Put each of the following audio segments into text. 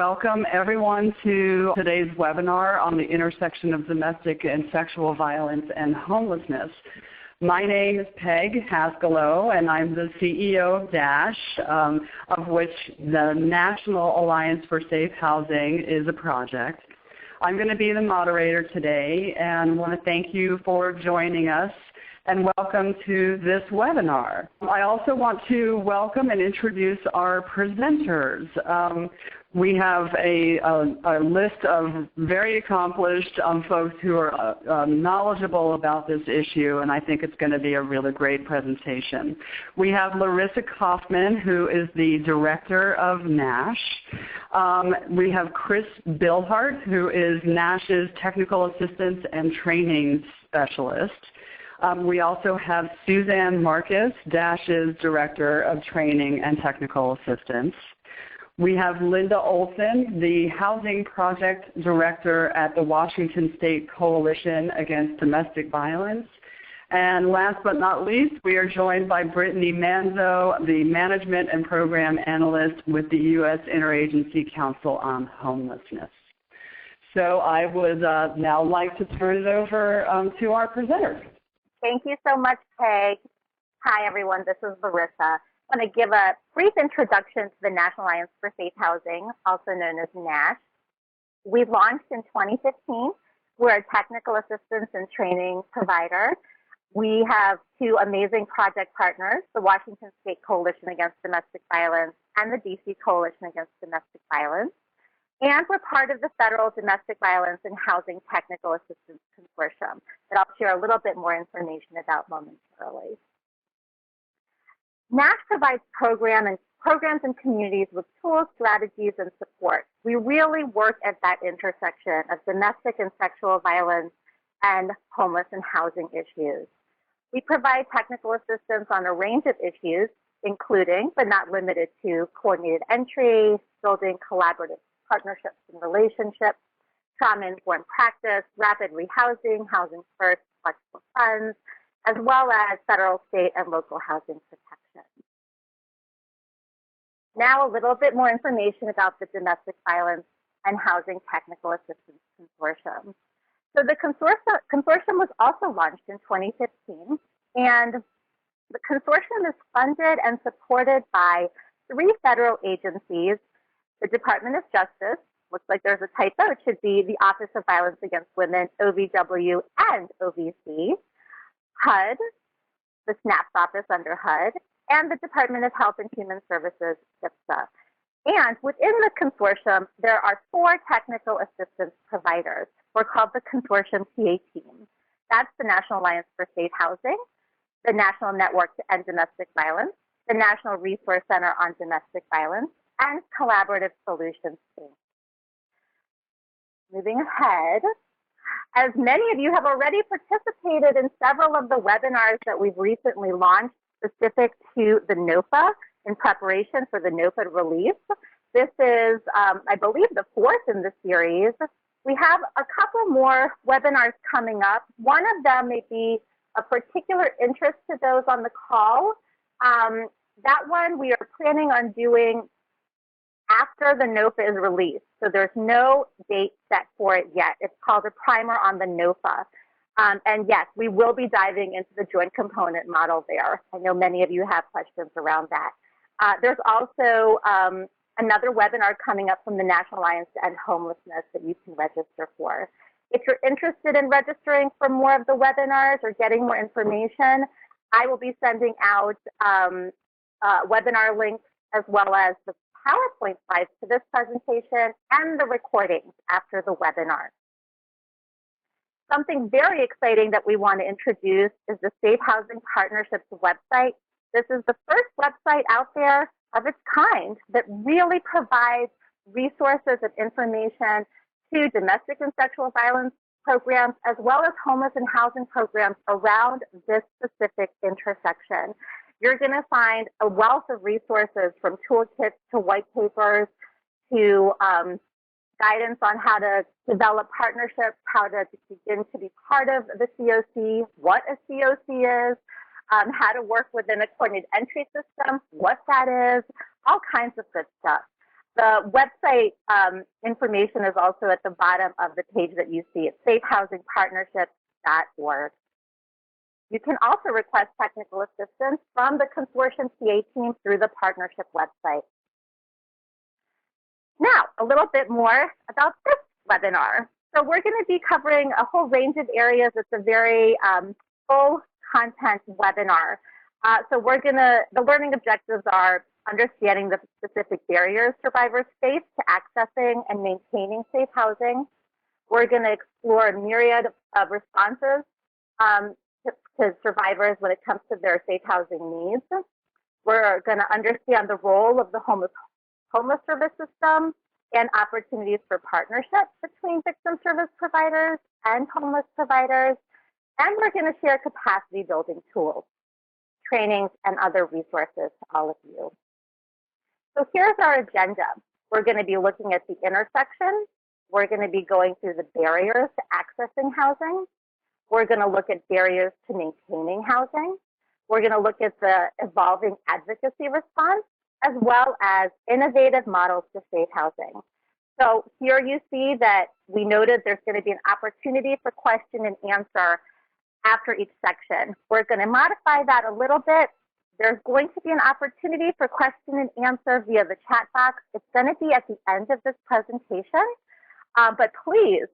welcome everyone to today's webinar on the intersection of domestic and sexual violence and homelessness. My name is Peg Haskalow, and I'm the CEO of DASH, of which the National Alliance for Safe Housing is a project. I'm going to be the moderator today and want to thank you for joining us and welcome to this webinar. I also want to welcome and introduce our presenters. We have a list of very accomplished folks who are knowledgeable about this issue, and I think it's going to be a really great presentation. We have Larisa Kofman, who is the director of NASH. We have Kris Billhardt, who is NASH's technical assistance and training specialist. We also have Suzanne Marcus, DASH's Director of Training and Technical Assistance. We have Linda Olson, the Housing Project Director at the Washington State Coalition Against Domestic Violence. And last but not least, we are joined by Britt Manzo, the Management and Program Analyst with the U.S. Interagency Council on Homelessness. So I would now like to turn it over to our presenters. Thank you so much, Peg. Hi, everyone. This is Larisa. I want to give a brief introduction to the National Alliance for Safe Housing, also known as NASH. We launched in 2015. We're a technical assistance and training provider. We have two amazing project partners, the Washington State Coalition Against Domestic Violence and the DC Coalition Against Domestic Violence. And we're part of the Federal Domestic Violence and Housing Technical Assistance Consortium that I'll share a little bit more information about momentarily. NASH provides programs and communities with tools, strategies, and support. We really work at that intersection of domestic and sexual violence and homeless and housing issues. We provide technical assistance on a range of issues, including, but not limited to, coordinated entry, building collaborative partnerships and relationships, trauma-informed practice, rapid rehousing, housing first, flexible funds, as well as federal, state, and local housing protection. Now a little bit more information about the Domestic Violence and Housing Technical Assistance Consortium. So the consortium was also launched in 2015, and the consortium is funded and supported by 3 federal agencies: the Department of Justice, looks like there's a typo, it should be the Office of Violence Against Women, OVW, and OVC, HUD, the SNAP's office under HUD, and the Department of Health and Human Services, DVHTAC. And within the consortium, there are 4 technical assistance providers. We're called the Consortium TA Team. That's the National Alliance for Safe Housing, the National Network to End Domestic Violence, the National Resource Center on Domestic Violence, and Collaborative Solutions Inc. Moving ahead, as many of you have already participated in several of the webinars that we've recently launched specific to the NOFA in preparation for the NOFA release. This is, I believe, the 4th in the series. We have a couple more webinars coming up. One of them may be of particular interest to those on the call. That one we are planning on doing after the NOFA is released. So there's no date set for it yet. It's called a primer on the NOFA. And yes, we will be diving into the joint component model there. I know many of you have questions around that. There's also another webinar coming up from the National Alliance to End Homelessness that you can register for. If you're interested in registering for more of the webinars or getting more information, I will be sending out webinar links as well as the PowerPoint slides to this presentation and the recordings after the webinar. Something very exciting that we want to introduce is the Safe Housing Partnerships website. This is the first website out there of its kind that really provides resources and information to domestic and sexual violence programs, as well as homeless and housing programs around this specific intersection. You're going to find a wealth of resources, from toolkits to white papers to guidance on how to develop partnerships, how to begin to be part of the COC, what a COC is, how to work within a coordinated entry system, what that is, all kinds of good stuff. The website information is also at the bottom of the page that you see. It's safehousingpartnerships.org. You can also request technical assistance from the Consortium TA team through the partnership website. Now, a little bit more about this webinar. So we're going to be covering a whole range of areas. It's a very full content webinar. So the learning objectives are understanding the specific barriers survivors face to accessing and maintaining safe housing. We're going to explore a myriad of responses to survivors when it comes to their safe housing needs. We're going to understand the role of the homeless service system and opportunities for partnerships between victim service providers and homeless providers. And we're going to share capacity building tools, trainings, and other resources to all of you. So here's our agenda. We're going to be looking at the intersection. We're going to be going through the barriers to accessing housing. We're going to look at barriers to maintaining housing. We're going to look at the evolving advocacy response, as well as innovative models to safe housing. So here you see that we noted there's going to be an opportunity for question and answer after each section. We're going to modify that a little bit. There's going to be an opportunity for question and answer via the chat box. It's going to be at the end of this presentation, but please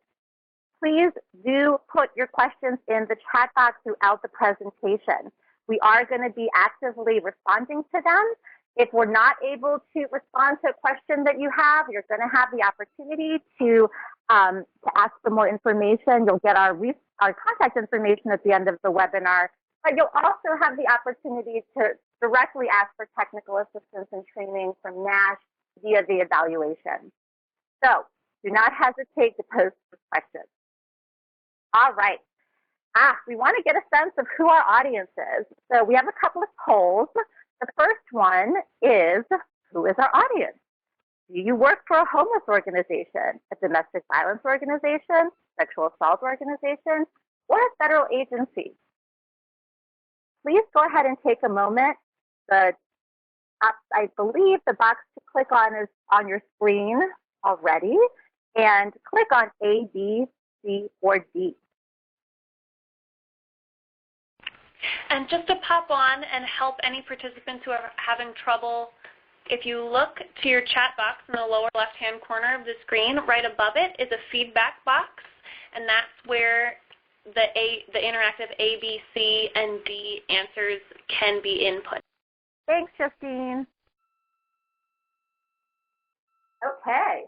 do put your questions in the chat box throughout the presentation. We are going to be actively responding to them. If we're not able to respond to a question that you have, you're going to have the opportunity to ask for more information. You'll get our contact information at the end of the webinar, but you'll also have the opportunity to directly ask for technical assistance and training from NASH via the evaluation. So do not hesitate to post questions. All right. We want to get a sense of who our audience is. So we have a couple of polls. The first one is, who is our audience? Do you work for a homeless organization, a domestic violence organization, sexual assault organization, or a federal agency? Please go ahead and take a moment. I believe the box to click on is on your screen already, and click on A, B, C, or D. And just to pop on and help any participants who are having trouble, if you look to your chat box in the lower left-hand corner of the screen, right above it is a feedback box, and that's where the interactive A, B, C, and D answers can be input. Thanks, Justine. Okay.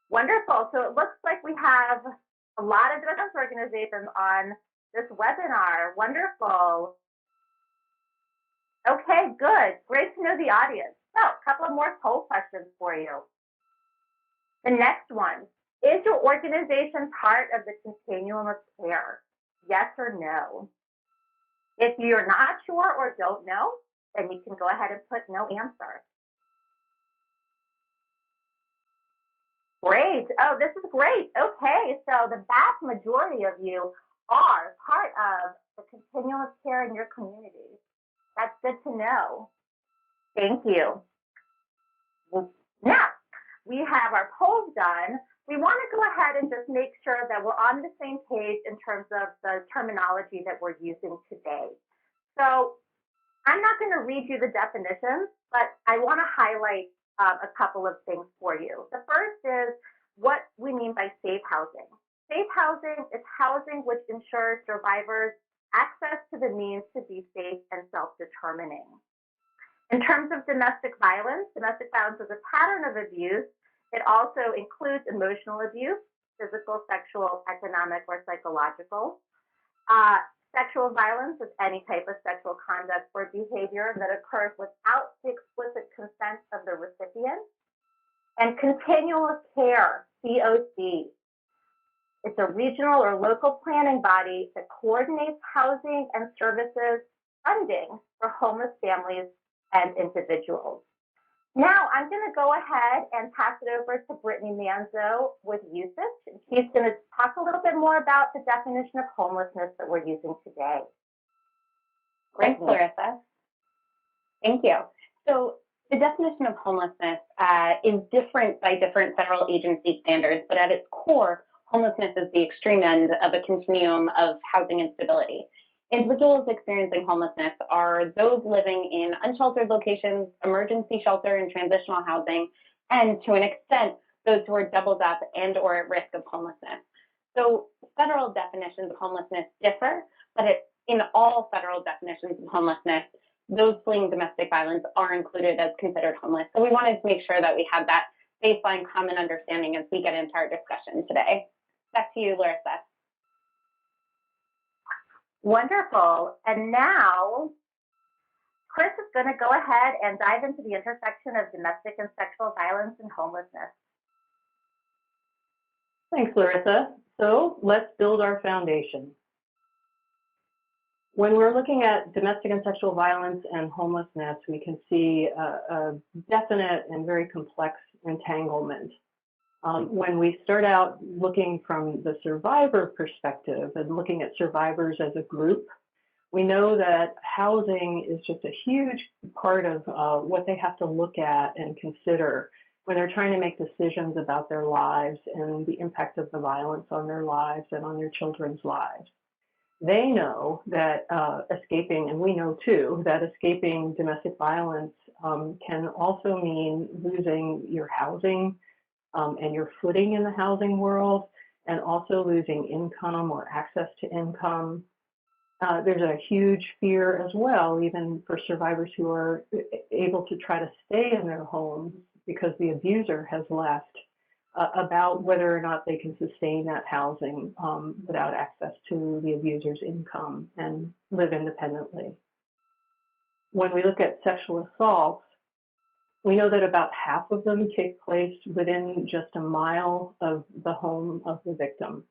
Wonderful. So it looks like we have a lot of different organizations on this webinar. Wonderful. Okay, good. Great to know the audience. So a couple of more poll questions for you. The next one, is your organization part of the Continuum of Care? Yes or no? If you're not sure or don't know, then you can go ahead and put no answer. Great. Oh, this is great. Okay, so the vast majority of you are part of the Continuum of Care in your community. That's good to know. Thank you. Well, now, we have our polls done. We want to go ahead and just make sure that we're on the same page in terms of the terminology that we're using today. So I'm not going to read you the definitions, but I want to highlight a couple of things for you. The first is what we mean by safe housing. Safe housing is housing which ensures survivors access to the means to be safe and self-determining. In terms of domestic violence is a pattern of abuse. It also includes emotional abuse, physical, sexual, economic, or psychological. Sexual violence is any type of sexual conduct or behavior that occurs without the explicit consent of the recipient. And Continuum of Care, COC. It's a regional or local planning body that coordinates housing and services funding for homeless families and individuals. Now, I'm going to go ahead and pass it over to Brittany Manzo with usage. She's going to talk a little bit more about the definition of homelessness that we're using today. Thanks, Larisa. Thank you. So The definition of homelessness is different by different federal agency standards, but at its core, homelessness is the extreme end of a continuum of housing instability. Individuals experiencing homelessness are those living in unsheltered locations, emergency shelter and transitional housing, and to an extent, those who are doubled up and or at risk of homelessness. So federal definitions of homelessness differ, but in all federal definitions of homelessness, those fleeing domestic violence are included as considered homeless. So we wanted to make sure that we had that baseline common understanding as we get into our discussion today. Back to you, Larisa. Wonderful. And now, Kris is going to go ahead and dive into the intersection of domestic and sexual violence and homelessness. Thanks, Larisa. So let's build our foundation. When we're looking at domestic and sexual violence and homelessness, we can see a definite and very complex entanglement. When we start out looking from the survivor perspective and looking at survivors as a group, we know that housing is just a huge part of what they have to look at and consider when they're trying to make decisions about their lives and the impact of the violence on their lives and on their children's lives. They know that escaping, and we know too, that escaping domestic violence can also mean losing your housing and your footing in the housing world, and also losing income or access to income. There's a huge fear as well, even for survivors who are able to try to stay in their homes because the abuser has left, about whether or not they can sustain that housing without access to the abuser's income and live independently. When we look at sexual assaults, we know that about half of them take place within just a mile of the home of the victim.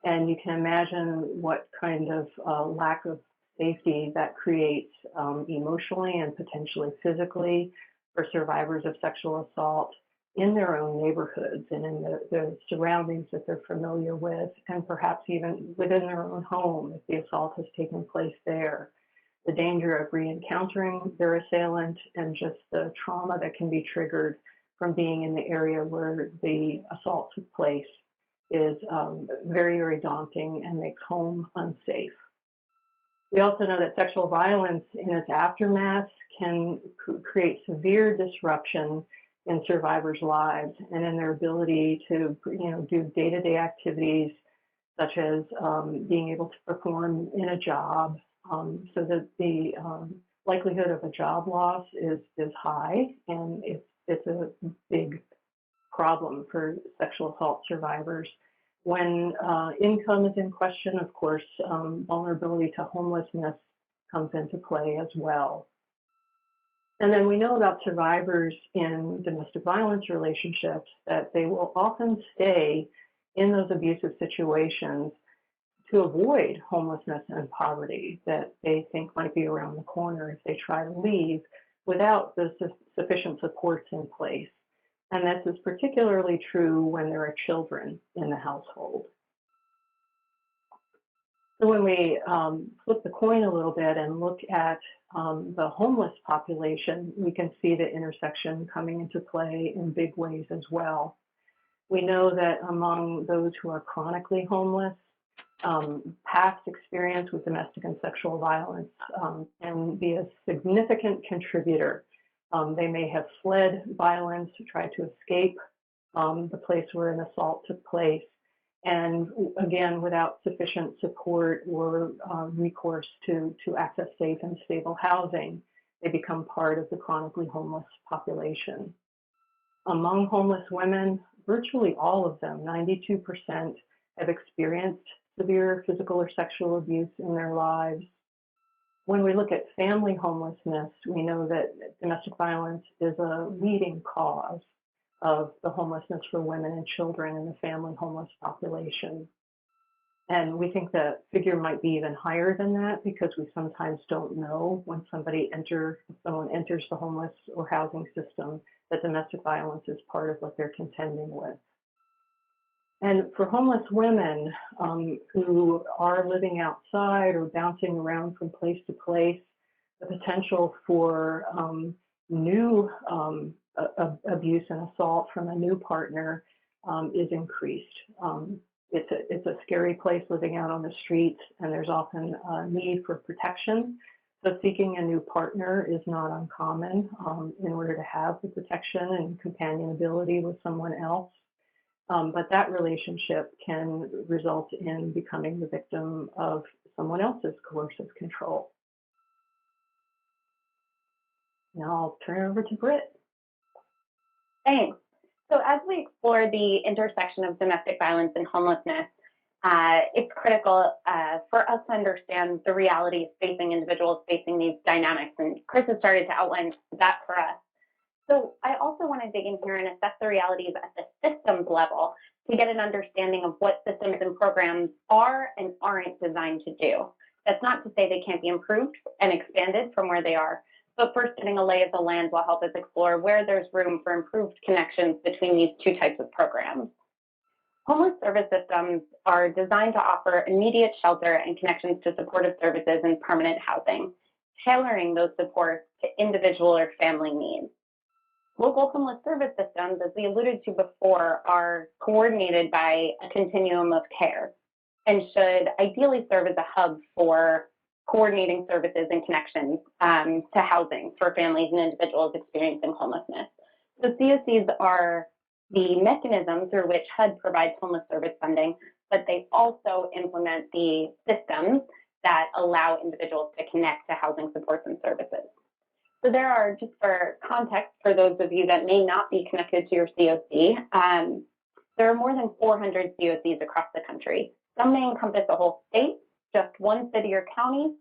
And you can imagine what kind of lack of safety that creates emotionally and potentially physically for survivors of sexual assault in their own neighborhoods and in the surroundings that they're familiar with, and perhaps even within their own home if the assault has taken place there. The danger of re-encountering their assailant and just the trauma that can be triggered from being in the area where the assault took place is very, very daunting and makes home unsafe. We also know that sexual violence in its aftermath can create severe disruption in survivors' lives and in their ability to, do day-to-day activities such as being able to perform in a job, so that the likelihood of a job loss is high, and it's a big problem for sexual assault survivors. When income is in question, of course, vulnerability to homelessness comes into play as well. And then we know about survivors in domestic violence relationships that they will often stay in those abusive situations to avoid homelessness and poverty that they think might be around the corner if they try to leave without the sufficient supports in place. And this is particularly true when there are children in the household. So when we flip the coin a little bit and look at the homeless population, we can see the intersection coming into play in big ways as well. We know that among those who are chronically homeless, past experience with domestic and sexual violence can be a significant contributor. They may have fled violence or tried to escape the place where an assault took place. And again, without sufficient support or recourse to access safe and stable housing, they become part of the chronically homeless population. Among homeless women, virtually all of them, 92%, have experienced severe physical or sexual abuse in their lives. When we look at family homelessness, we know that domestic violence is a leading cause of the homelessness for women and children in the family homeless population. And we think the figure might be even higher than that because we sometimes don't know when someone enters the homeless or housing system that domestic violence is part of what they're contending with. And for homeless women who are living outside or bouncing around from place to place, the potential for new abuse and assault from a new partner is increased. It's a scary place living out on the streets, and there's often a need for protection. So seeking a new partner is not uncommon in order to have the protection and companionability with someone else. But that relationship can result in becoming the victim of someone else's coercive control. Now I'll turn it over to Britt. Thanks. So as we explore the intersection of domestic violence and homelessness, it's critical for us to understand the realities facing individuals facing these dynamics. And Kris has started to outline that for us. So I also want to dig in here and assess the realities at the systems level to get an understanding of what systems and programs are and aren't designed to do. That's not to say they can't be improved and expanded from where they are, but first getting a lay of the land will help us explore where there's room for improved connections between these two types of programs. Homeless service systems are designed to offer immediate shelter and connections to supportive services and permanent housing, tailoring those supports to individual or family needs. Local homeless service systems, as we alluded to before, are coordinated by a continuum of care and should ideally serve as a hub for coordinating services and connections to housing for families and individuals experiencing homelessness. So COCs are the mechanism through which HUD provides homeless service funding, but they also implement the systems that allow individuals to connect to housing supports and services. So there are, just for context, for those of you that may not be connected to your COC, there are more than 400 COCs across the country. Some may encompass a whole state, just one city or county,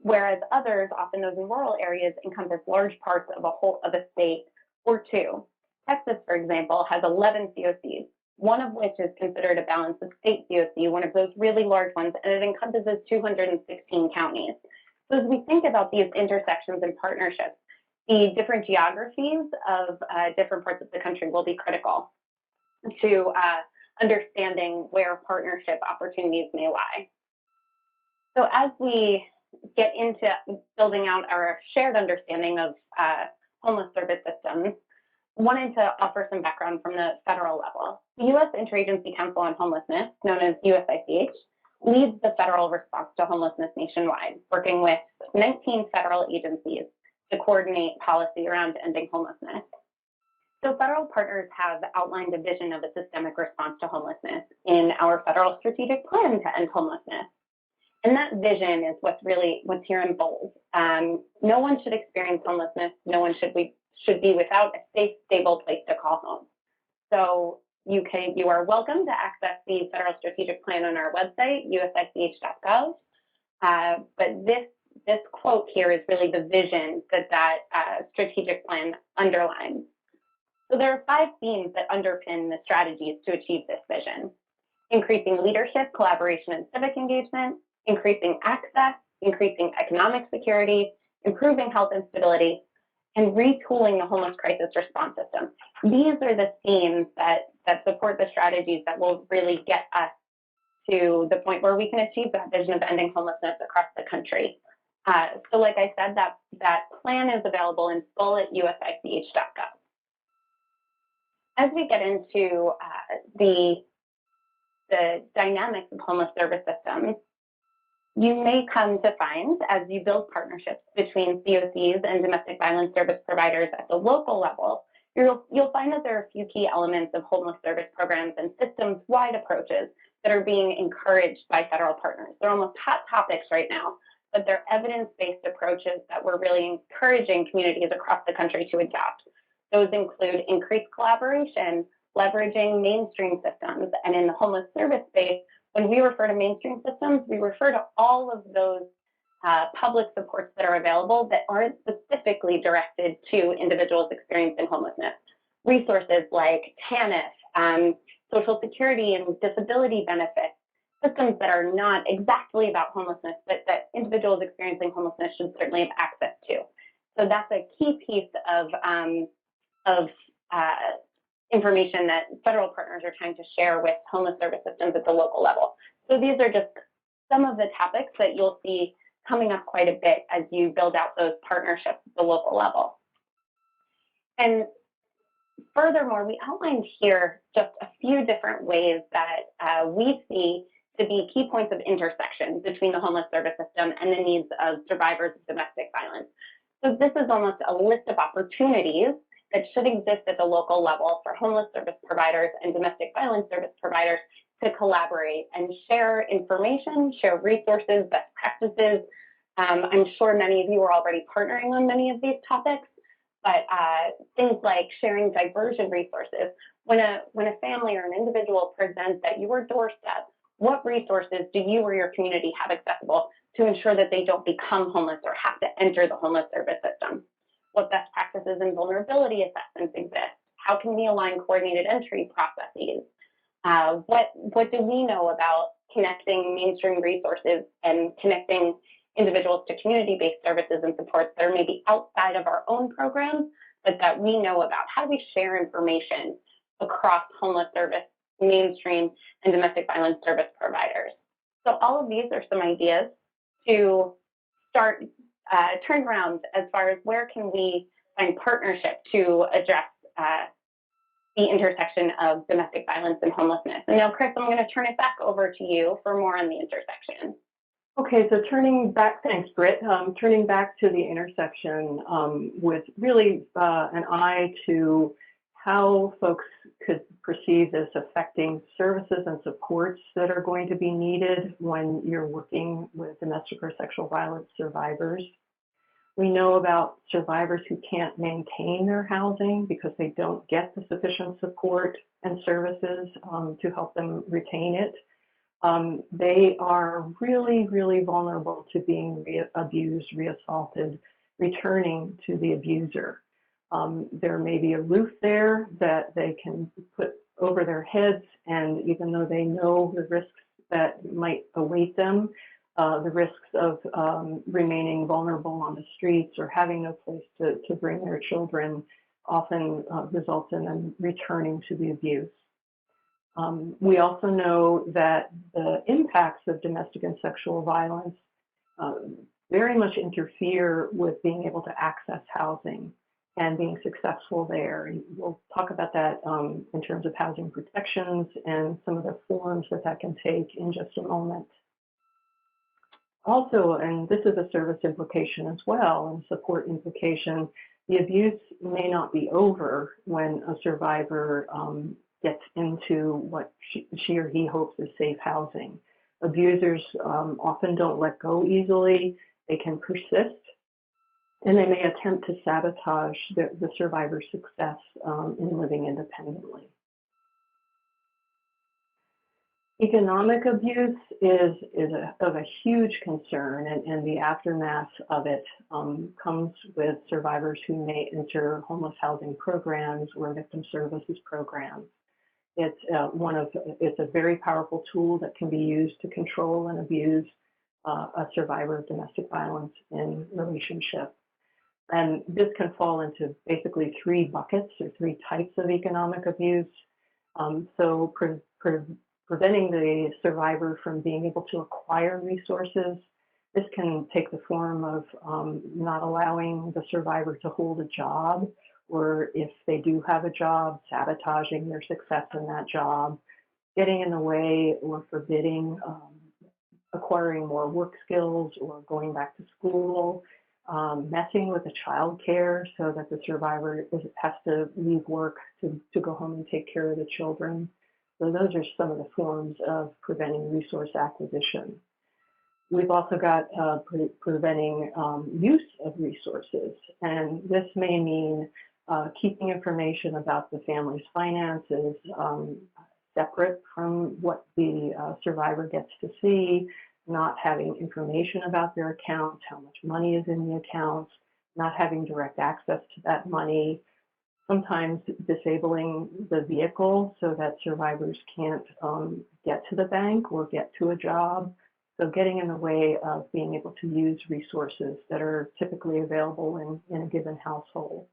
whereas others, often those in rural areas, encompass large parts of a state or two. Texas, for example, has 11 COCs, one of which is considered a balanced state COC, one of those really large ones, and it encompasses 216 counties. So as we think about these intersections and partnerships, the different geographies of different parts of the country will be critical to understanding where partnership opportunities may lie. So as we get into building out our shared understanding of homeless service systems, wanted to offer some background from the federal level. The U.S. Interagency Council on Homelessness, known as USICH, leads the federal response to homelessness nationwide, working with 19 federal agencies to coordinate policy around ending homelessness. So federal partners have outlined a vision of a systemic response to homelessness in our federal strategic plan to end homelessness. And that vision is what's here in bold. No one should experience homelessness. No one should be without a safe, stable place to call home. So you are welcome to access the federal strategic plan on our website, usich.gov. But this quote here is really the vision that strategic plan underlines. So there are 5 themes that underpin the strategies to achieve this vision: increasing leadership, collaboration, and civic engagement, increasing access, increasing economic security, improving health and stability, and retooling the homeless crisis response system. These are the themes that support the strategies that will really get us to the point where we can achieve that vision of ending homelessness across the country. So like I said, that plan is available in full at usich.gov. As we get into the dynamics of homeless service systems, you may come to find, as you build partnerships between COCs and domestic violence service providers at the local level, you'll find that there are a few key elements of homeless service programs and systems-wide approaches that are being encouraged by federal partners. They're almost hot topics right now, but they're evidence-based approaches that we're really encouraging communities across the country to adopt. Those include increased collaboration, leveraging mainstream systems, and in the homeless service space, when we refer to mainstream systems, we refer to all of those public supports that are available that aren't specifically directed to individuals experiencing homelessness. Resources like TANF, Social Security and disability benefits, systems that are not exactly about homelessness, but that individuals experiencing homelessness should certainly have access to. So that's a key piece of information that federal partners are trying to share with homeless service systems at the local level. So these are just some of the topics that you'll see coming up quite a bit as you build out those partnerships at the local level. And furthermore, we outlined here just a few different ways that we see to be key points of intersection between the homeless service system and the needs of survivors of domestic violence. So this is almost a list of opportunities that should exist at the local level for homeless service providers and domestic violence service providers to collaborate and share information, share resources, best practices. I'm sure many of you are already partnering on many of these topics, but things like sharing diversion resources. When a family or an individual presents at your doorstep, what resources do you or your community have accessible to ensure that they don't become homeless or have to enter the homeless service system? What best practices and vulnerability assessments exist? How can we align coordinated entry processes? What do we know about connecting mainstream resources and connecting individuals to community-based services and supports that are maybe outside of our own programs, but that we know about? How do we share information across homeless service, mainstream, and domestic violence service providers? So all of these are some ideas to start turn around as far as where can we find partnership to address the intersection of domestic violence and homelessness. And now, Kris, I'm going to turn it back over to you for more on the intersection. Okay, so turning back, thanks, Britt. Turning back to the intersection with really an eye to how folks could perceive this affecting services and supports that are going to be needed when you're working with domestic or sexual violence survivors. We know about survivors who can't maintain their housing because they don't get the sufficient support and services to help them retain it. They are really, really vulnerable to being abused, reassaulted, returning to the abuser. There may be a roof there that they can put over their heads, and even though they know the risks that might await them, the risks of remaining vulnerable on the streets or having no place to bring their children often results in them returning to the abuse. We also know that the impacts of domestic and sexual violence very much interfere with being able to access housing and being successful there. And we'll talk about that in terms of housing protections and some of the forms that can take in just a moment. Also, and this is a service implication as well, and support implication, the abuse may not be over when a survivor gets into what she or he hopes is safe housing. Abusers often don't let go easily. They can persist, and they may attempt to sabotage the survivor's success in living independently. Economic abuse is of a huge concern, and the aftermath of it comes with survivors who may enter homeless housing programs or victim services programs. It's a very powerful tool that can be used to control and abuse a survivor of domestic violence in relationship. And this can fall into basically three buckets or three types of economic abuse. Preventing the survivor from being able to acquire resources. This can take the form of not allowing the survivor to hold a job, or if they do have a job, sabotaging their success in that job, getting in the way or forbidding acquiring more work skills or going back to school, messing with the child care so that the survivor has to leave work to go home and take care of the children. So those are some of the forms of preventing resource acquisition. We've also got preventing use of resources, and this may mean keeping information about the family's finances separate from what the survivor gets to see, not having information about their accounts, how much money is in the accounts, not having direct access to that money, sometimes disabling the vehicle so that survivors can't get to the bank or get to a job. So getting in the way of being able to use resources that are typically available in a given household.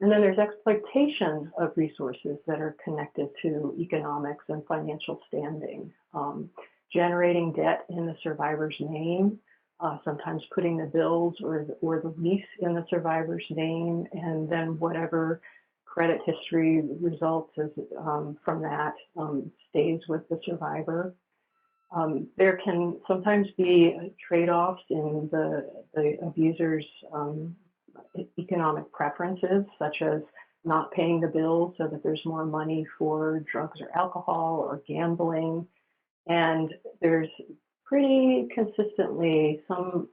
And then there's exploitation of resources that are connected to economics and financial standing. Generating debt in the survivor's name sometimes putting the bills or the lease in the survivor's name, and then whatever credit history results from that stays with the survivor. There can sometimes be trade-offs in the abuser's economic preferences, such as not paying the bills so that there's more money for drugs or alcohol or gambling. And there's pretty consistently some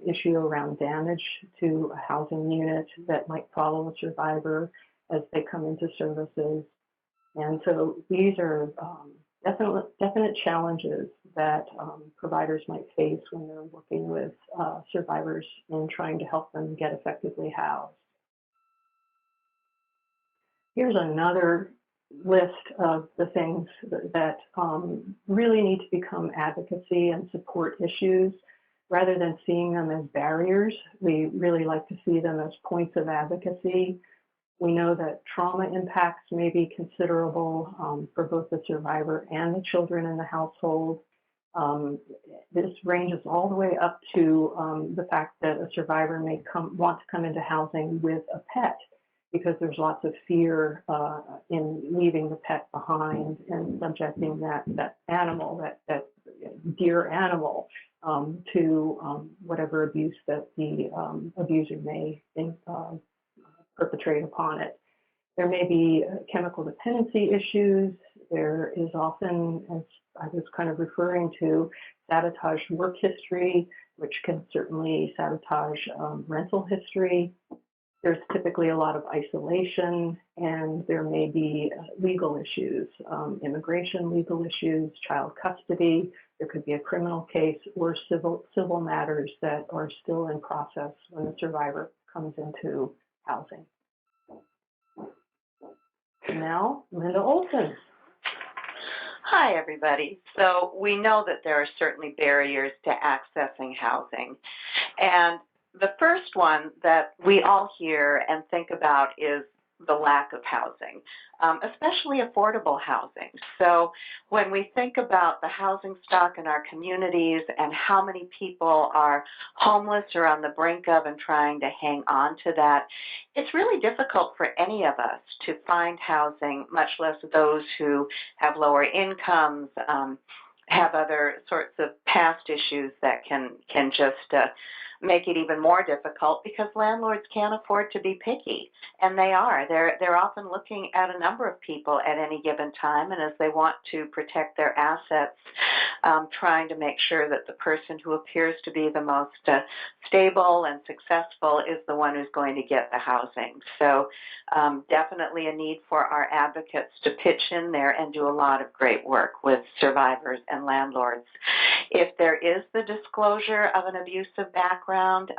issue around damage to a housing unit that might follow a survivor as they come into services. And so these are definite challenges that providers might face when they're working with survivors in trying to help them get effectively housed. Here's another list of the things that really need to become advocacy and support issues. Rather than seeing them as barriers, we really like to see them as points of advocacy. We know that trauma impacts may be considerable for both the survivor and the children in the household. This ranges all the way up to the fact that a survivor may want to come into housing with a pet, because there's lots of fear in leaving the pet behind and subjecting that animal, that dear animal, to whatever abuse that the abuser may perpetrate upon it. There may be chemical dependency issues. There is often, as I was kind of referring to, sabotage work history, which can certainly sabotage rental history. There's typically a lot of isolation, and there may be legal issues, immigration legal issues, child custody. There could be a criminal case or civil matters that are still in process when the survivor comes into housing. Now, Linda Olson. Hi, everybody. So we know that there are certainly barriers to accessing housing. And the first one that we all hear and think about is the lack of housing, especially affordable housing. So when we think about the housing stock in our communities and how many people are homeless or on the brink of and trying to hang on to that, it's really difficult for any of us to find housing, much less those who have lower incomes, have other sorts of past issues that can just make it even more difficult, because landlords can't afford to be picky, and they are. They're often looking at a number of people at any given time, and as they want to protect their assets, trying to make sure that the person who appears to be the most stable and successful is the one who's going to get the housing. So definitely a need for our advocates to pitch in there and do a lot of great work with survivors and landlords. If there is the disclosure of an abusive background,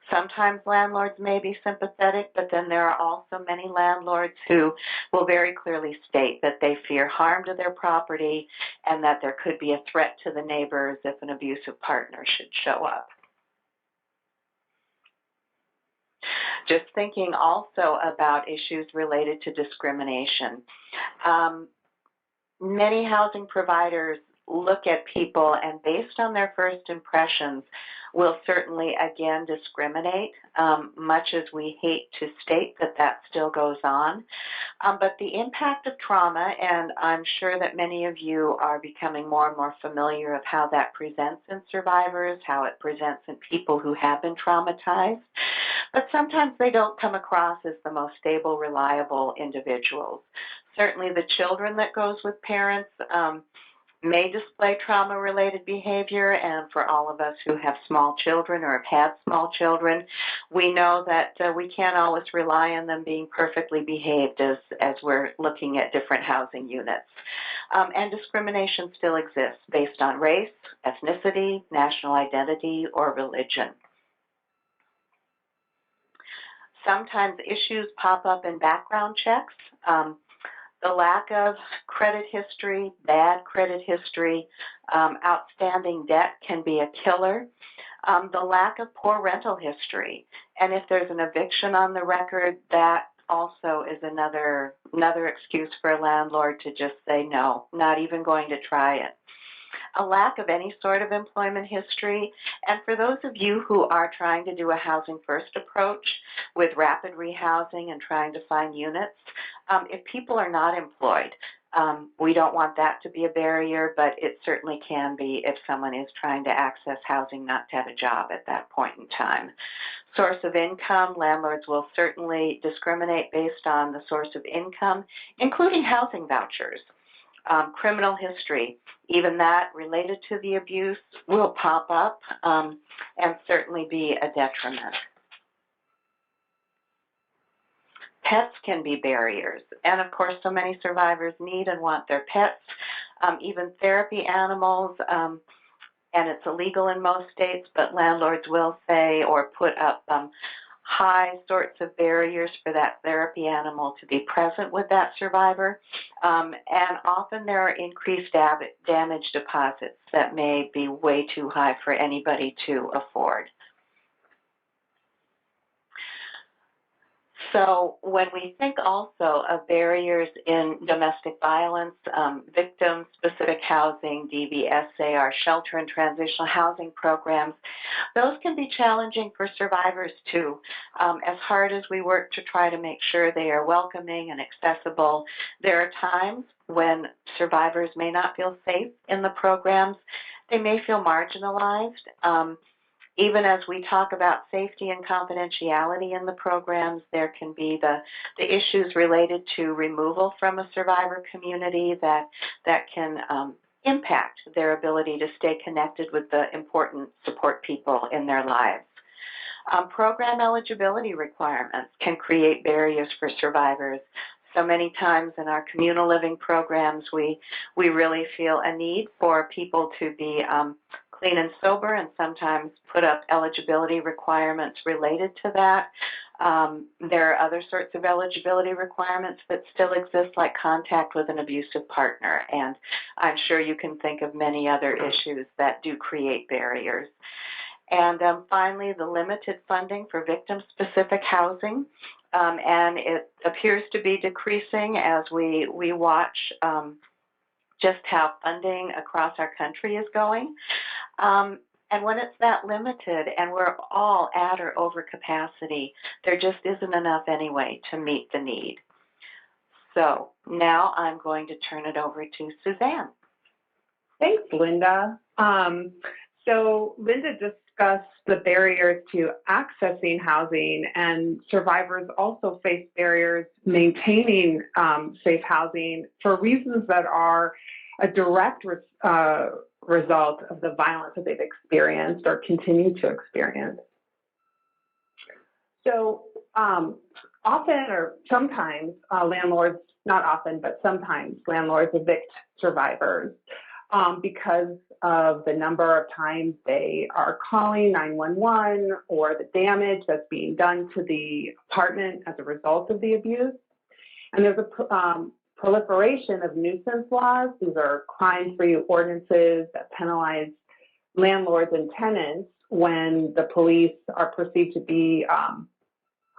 sometimes landlords may be sympathetic, but then there are also many landlords who will very clearly state that they fear harm to their property and that there could be a threat to the neighbors if an abusive partner should show up. Just thinking also about issues related to discrimination. Many housing providers look at people and based on their first impressions will certainly again discriminate, much as we hate to state that that still goes on. But the impact of trauma, and I'm sure that many of you are becoming more and more familiar of how that presents in survivors, how it presents in people who have been traumatized, but sometimes they don't come across as the most stable, reliable individuals. Certainly the children that goes with parents may display trauma-related behavior, and for all of us who have small children or have had small children, we know that we can't always rely on them being perfectly behaved as we're looking at different housing units. And discrimination still exists based on race, ethnicity, national identity, or religion. Sometimes issues pop up in background checks. The lack of credit history, bad credit history, outstanding debt can be a killer. The lack of poor rental history. And if there's an eviction on the record, that also is another excuse for a landlord to just say no, not even going to try it. a lack of any sort of employment history. And for those of you who are trying to do a housing first approach with rapid rehousing and trying to find units, if people are not employed, we don't want that to be a barrier, but it certainly can be if someone is trying to access housing not to have a job at that point in time. Source of income, landlords will certainly discriminate based on the source of income, including housing vouchers. Criminal history, even that related to the abuse, will pop up and certainly be a detriment. Pets can be barriers, and of course so many survivors need and want their pets, even therapy animals, and it's illegal in most states, but landlords will say or put up high sorts of barriers for that therapy animal to be present with that survivor, and often there are increased damage deposits that may be way too high for anybody to afford. So when we think also of barriers in domestic violence, victim-specific housing, DVSA, our shelter and transitional housing programs, those can be challenging for survivors too. As hard as we work to try to make sure they are welcoming and accessible, there are times when survivors may not feel safe in the programs. They may feel marginalized. Even as we talk about safety and confidentiality in the programs, there can be the issues related to removal from a survivor community that can impact their ability to stay connected with the important support people in their lives. Program eligibility requirements can create barriers for survivors. So many times in our communal living programs, we really feel a need for people to be clean and sober, and sometimes put up eligibility requirements related to that. There are other sorts of eligibility requirements that still exist, like contact with an abusive partner, and I'm sure you can think of many other issues that do create barriers. And finally, the limited funding for victim-specific housing, and it appears to be decreasing as we watch just how funding across our country is going. And when it's that limited and we're all at or over capacity, there just isn't enough anyway to meet the need. So now I'm going to turn it over to Suzanne. Thanks, Linda. So Linda discussed the barriers to accessing housing, and survivors also face barriers maintaining safe housing for reasons that are a direct result of the violence that they've experienced or continue to experience. So often or sometimes landlords, not often, but sometimes landlords evict survivors because of the number of times they are calling 911 or the damage that's being done to the apartment as a result of the abuse. And there's a proliferation of nuisance laws. These are crime-free ordinances that penalize landlords and tenants when the police are perceived to be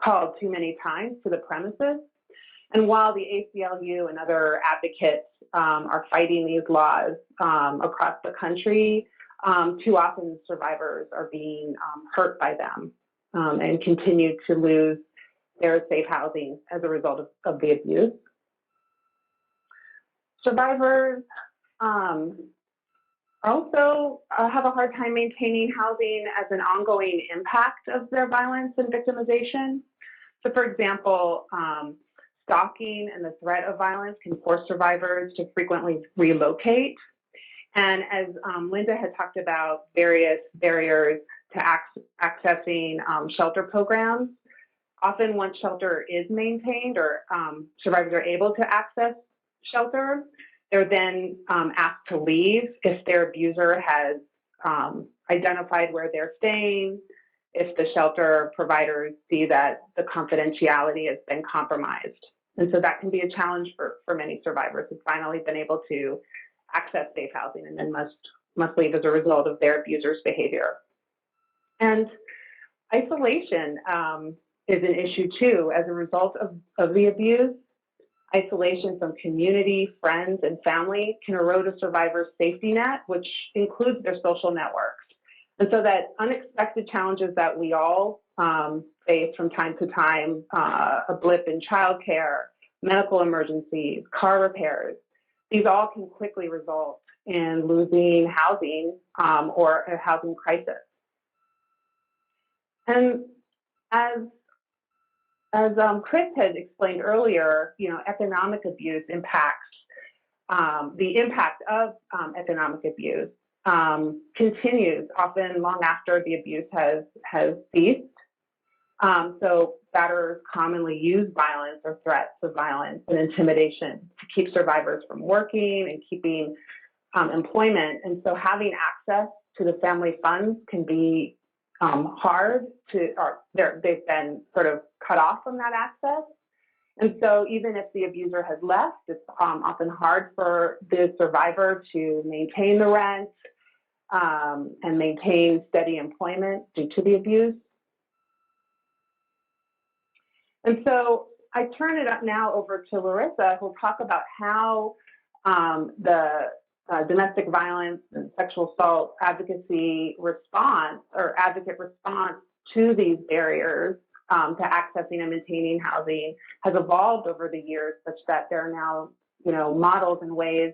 called too many times to the premises. And while the ACLU and other advocates are fighting these laws across the country, too often survivors are being hurt by them and continue to lose their safe housing as a result of the abuse. Survivors also have a hard time maintaining housing as an ongoing impact of their violence and victimization. So for example, stalking and the threat of violence can force survivors to frequently relocate. And as Linda had talked about various barriers to accessing shelter programs, often once shelter is maintained or survivors are able to access shelter, they're then asked to leave if their abuser has identified where they're staying, if the shelter providers see that the confidentiality has been compromised. And so that can be a challenge for many survivors who've finally been able to access safe housing and then must leave as a result of their abuser's behavior. And isolation is an issue too. As a result of the abuse, Isolation from community, friends, and family can erode a survivor's safety net, which includes their social networks. And so that unexpected challenges that we all face from time to time, a blip in childcare, medical emergencies, car repairs, these all can quickly result in losing housing or a housing crisis. And as Kris had explained earlier, economic abuse impacts, the impact of economic abuse continues often long after the abuse has ceased. So batterers commonly use violence or threats of violence and intimidation to keep survivors from working and keeping employment. And so having access to the family funds can be hard to, or they've been sort of cut off from that access. And so even if the abuser has left, it's often hard for the survivor to maintain the rent and maintain steady employment due to the abuse. And so I turn it up now over to Larisa, who'll talk about how the domestic violence and sexual assault advocacy response or advocate response to these barriers to accessing and maintaining housing has evolved over the years, such that there are now, models and ways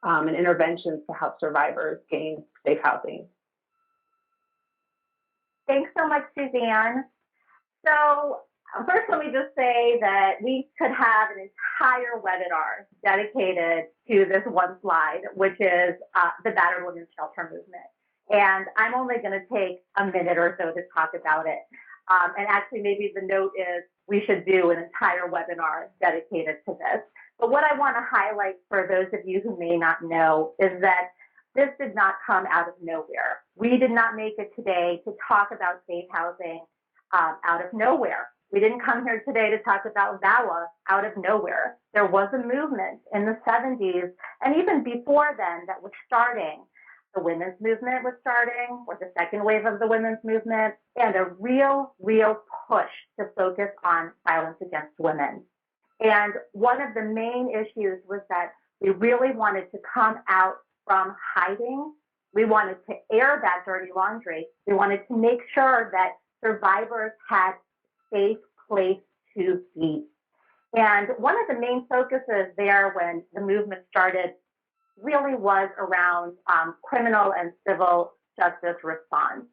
and interventions to help survivors gain safe housing. Thanks so much, Suzanne. So first, let me just say that we could have an entire webinar dedicated to this one slide, which is the battered women's shelter movement. And I'm only going to take a minute or so to talk about it. And actually, maybe the note is we should do an entire webinar dedicated to this. But what I want to highlight for those of you who may not know is that this did not come out of nowhere. We did not make it today to talk about safe housing out of nowhere. We didn't come here today to talk about VAWA out of nowhere. There was a movement in the 70s and even before then that was starting. The women's movement was starting, or the second wave of the women's movement, and a real push to focus on violence against women. And one of the main issues was that we really wanted to come out from hiding. We wanted to air that dirty laundry. We wanted to make sure that survivors had safe place to be. And one of the main focuses there when the movement started really was around criminal and civil justice response.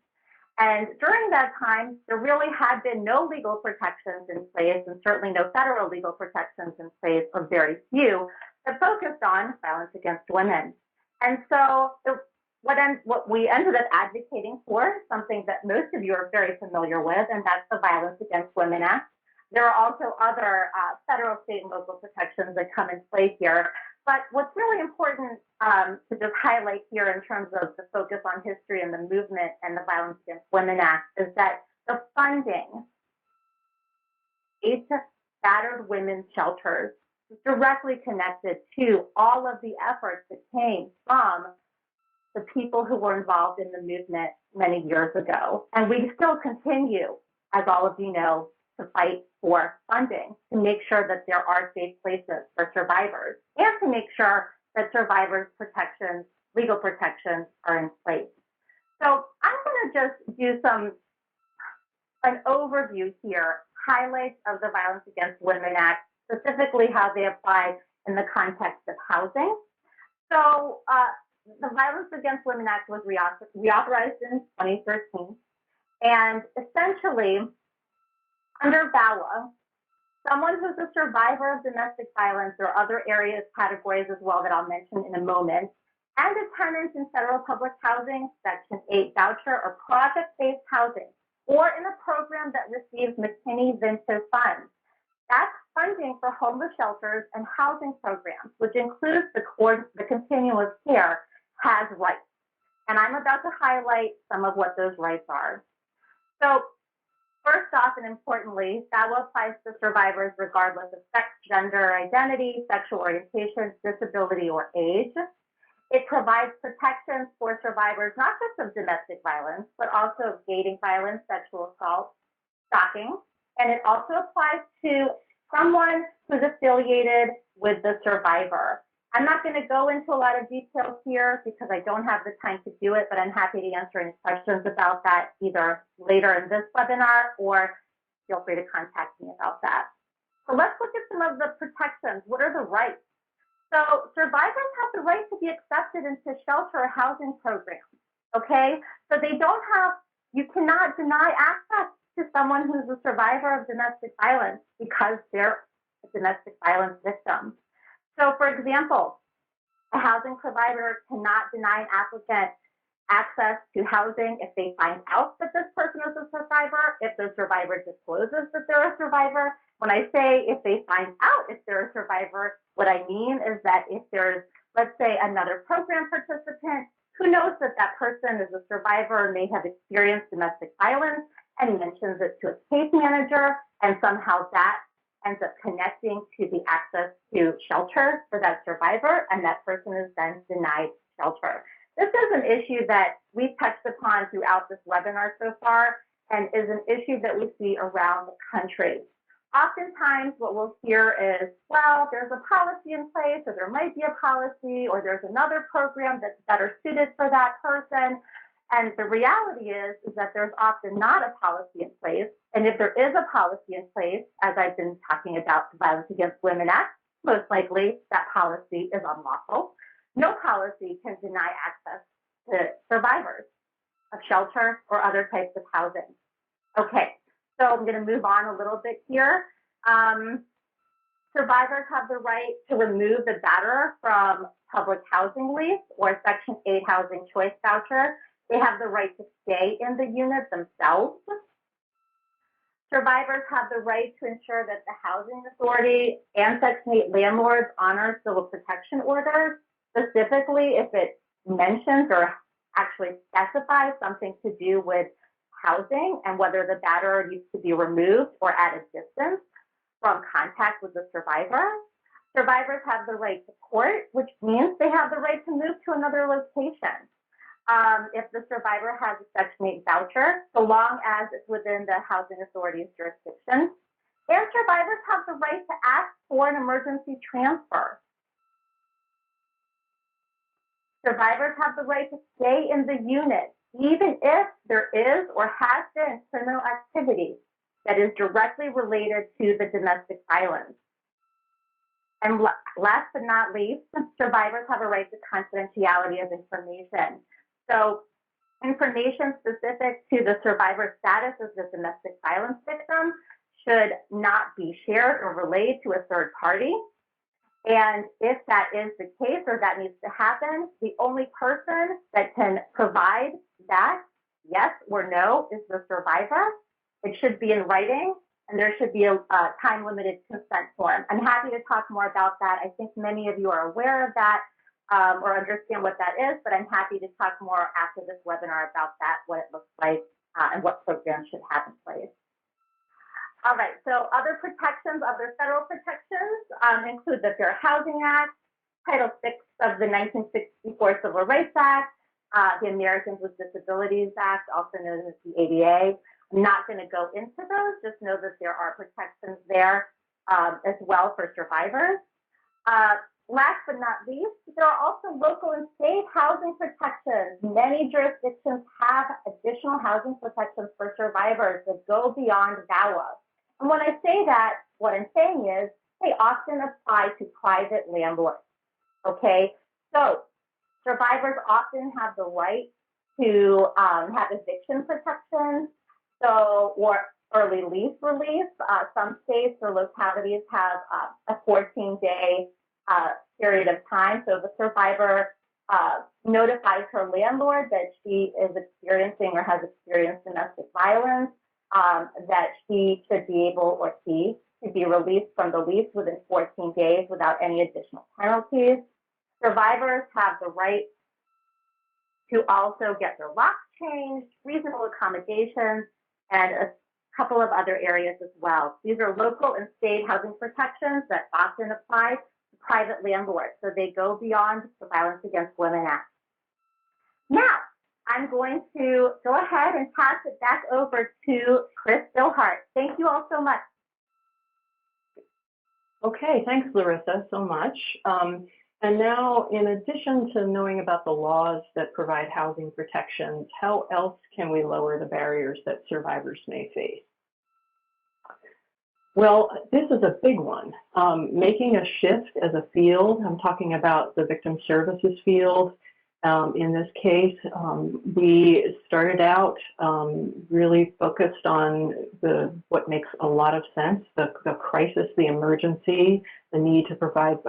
And during that time, there really had been no legal protections in place, and certainly no federal legal protections in place, or very few, that focused on violence against women. And so what we ended up advocating for is something that most of you are very familiar with, and that's the Violence Against Women Act. There are also other federal, state, and local protections that come in place here. But what's really important to just highlight here in terms of the focus on history and the movement and the Violence Against Women Act is that the funding to battered women's shelters is directly connected to all of the efforts that came from the people who were involved in the movement many years ago. And we still continue, as all of you know, to fight for funding to make sure that there are safe places for survivors and to make sure that survivors' protections, legal protections are in place. So I'm going to just do an overview here, highlights of the Violence Against Women Act, specifically how they apply in the context of housing. So the Violence Against Women Act was reauthorized in 2013, and essentially, under VAWA, someone who's a survivor of domestic violence or other areas, categories as well that I'll mention in a moment, and a tenant in federal public housing, Section 8 voucher or project-based housing, or in a program that receives McKinney-Vento funds. That's funding for homeless shelters and housing programs, which includes the Continuum of Care, has rights. And I'm about to highlight some of what those rights are. So, first off, and importantly, VAWA applies to survivors regardless of sex, gender identity, sexual orientation, disability, or age. It provides protections for survivors not just of domestic violence, but also of dating violence, sexual assault, stalking. And it also applies to someone who's affiliated with the survivor. I'm not going to go into a lot of details here because I don't have the time to do it, but I'm happy to answer any questions about that either later in this webinar or feel free to contact me about that. So let's look at some of the protections. What are the rights? So survivors have the right to be accepted into shelter or housing programs, okay? So they don't have, you cannot deny access to someone who's a survivor of domestic violence because they're a domestic violence victim. So for example, a housing provider cannot deny an applicant access to housing if they find out that this person is a survivor, if the survivor discloses that they're a survivor. When I say if they find out if they're a survivor, what I mean is that if there's, let's say, another program participant who knows that that person is a survivor and may have experienced domestic violence and mentions it to its case manager, and somehow that ends up connecting to the access to shelter for that survivor, and that person is then denied shelter. This is an issue that we've touched upon throughout this webinar so far, and is an issue that we see around the country. Oftentimes what we'll hear is, well, there's a policy in place, or there might be a policy, or there's another program that's better suited for that person. And the reality is that there's often not a policy in place. And if there is a policy in place, as I've been talking about the Violence Against Women Act, most likely that policy is unlawful. No policy can deny access to survivors of shelter or other types of housing. Okay, so I'm going to move on a little bit here. Survivors have the right to remove the batterer from public housing lease or Section 8 housing choice voucher. They have the right to stay in the unit themselves. Survivors have the right to ensure that the housing authority and Section 8 landlords honor civil protection orders, specifically if it mentions or actually specifies something to do with housing and whether the batterer needs to be removed or at a distance from contact with the survivor. Survivors have the right to court, which means they have the right to move to another location. If the survivor has a Section 8 voucher, so long as it's within the housing authority's jurisdiction. And survivors have the right to ask for an emergency transfer. Survivors have the right to stay in the unit, even if there is or has been criminal activity that is directly related to the domestic violence. And last but not least, survivors have a right to confidentiality of information. So information specific to the survivor status as a domestic violence victim should not be shared or relayed to a third party. And if that is the case or that needs to happen, the only person that can provide that yes or no is the survivor. It should be in writing, and there should be a time-limited consent form. I'm happy to talk more about that. I think many of you are aware of that or understand what that is, but I'm happy to talk more after this webinar about that, what it looks like, and what programs should have in place. All right, so other protections, other federal protections include the Fair Housing Act, Title VI of the 1964 Civil Rights Act, the Americans with Disabilities Act, also known as the ADA. I'm not going to go into those, just know that there are protections there as well for survivors. Last but not least, there are also local and state housing protections. Many jurisdictions have additional housing protections for survivors that go beyond VAWA. And when I say that, what I'm saying is they often apply to private landlords, okay? So survivors often have the right to have eviction protection, or early lease release. Some states or localities have a 14-day period of time. So the survivor notifies her landlord that she is experiencing or has experienced domestic violence, that she should be able, or he should be released from the lease within 14 days without any additional penalties. Survivors have the right to also get their locks changed, reasonable accommodations, and a couple of other areas as well. These are local and state housing protections that often apply to private landlords, so they go beyond the Violence Against Women Act. Now, I'm going to go ahead and pass it back over to Kris Billhardt. Thank you all so much. Okay, thanks, Larisa, so much. And now, in addition to knowing about the laws that provide housing protections, how else can we lower the barriers that survivors may face? Well, this is a big one. Making a shift as a field, I'm talking about the victim services field. In this case, we started out really focused on what makes a lot of sense, the crisis, the emergency, the need to provide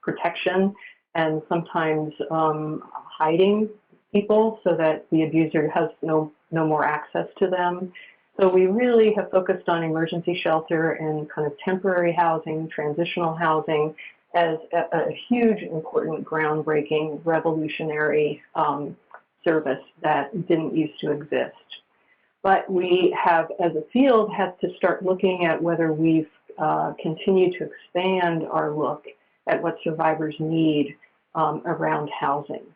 protection, and sometimes hiding people so that the abuser has no more access to them. So we really have focused on emergency shelter and kind of temporary housing, transitional housing, as a huge, important, groundbreaking, revolutionary service that didn't used to exist. But we have, as a field, had to start looking at whether we've continued to expand our look at what survivors need around housing.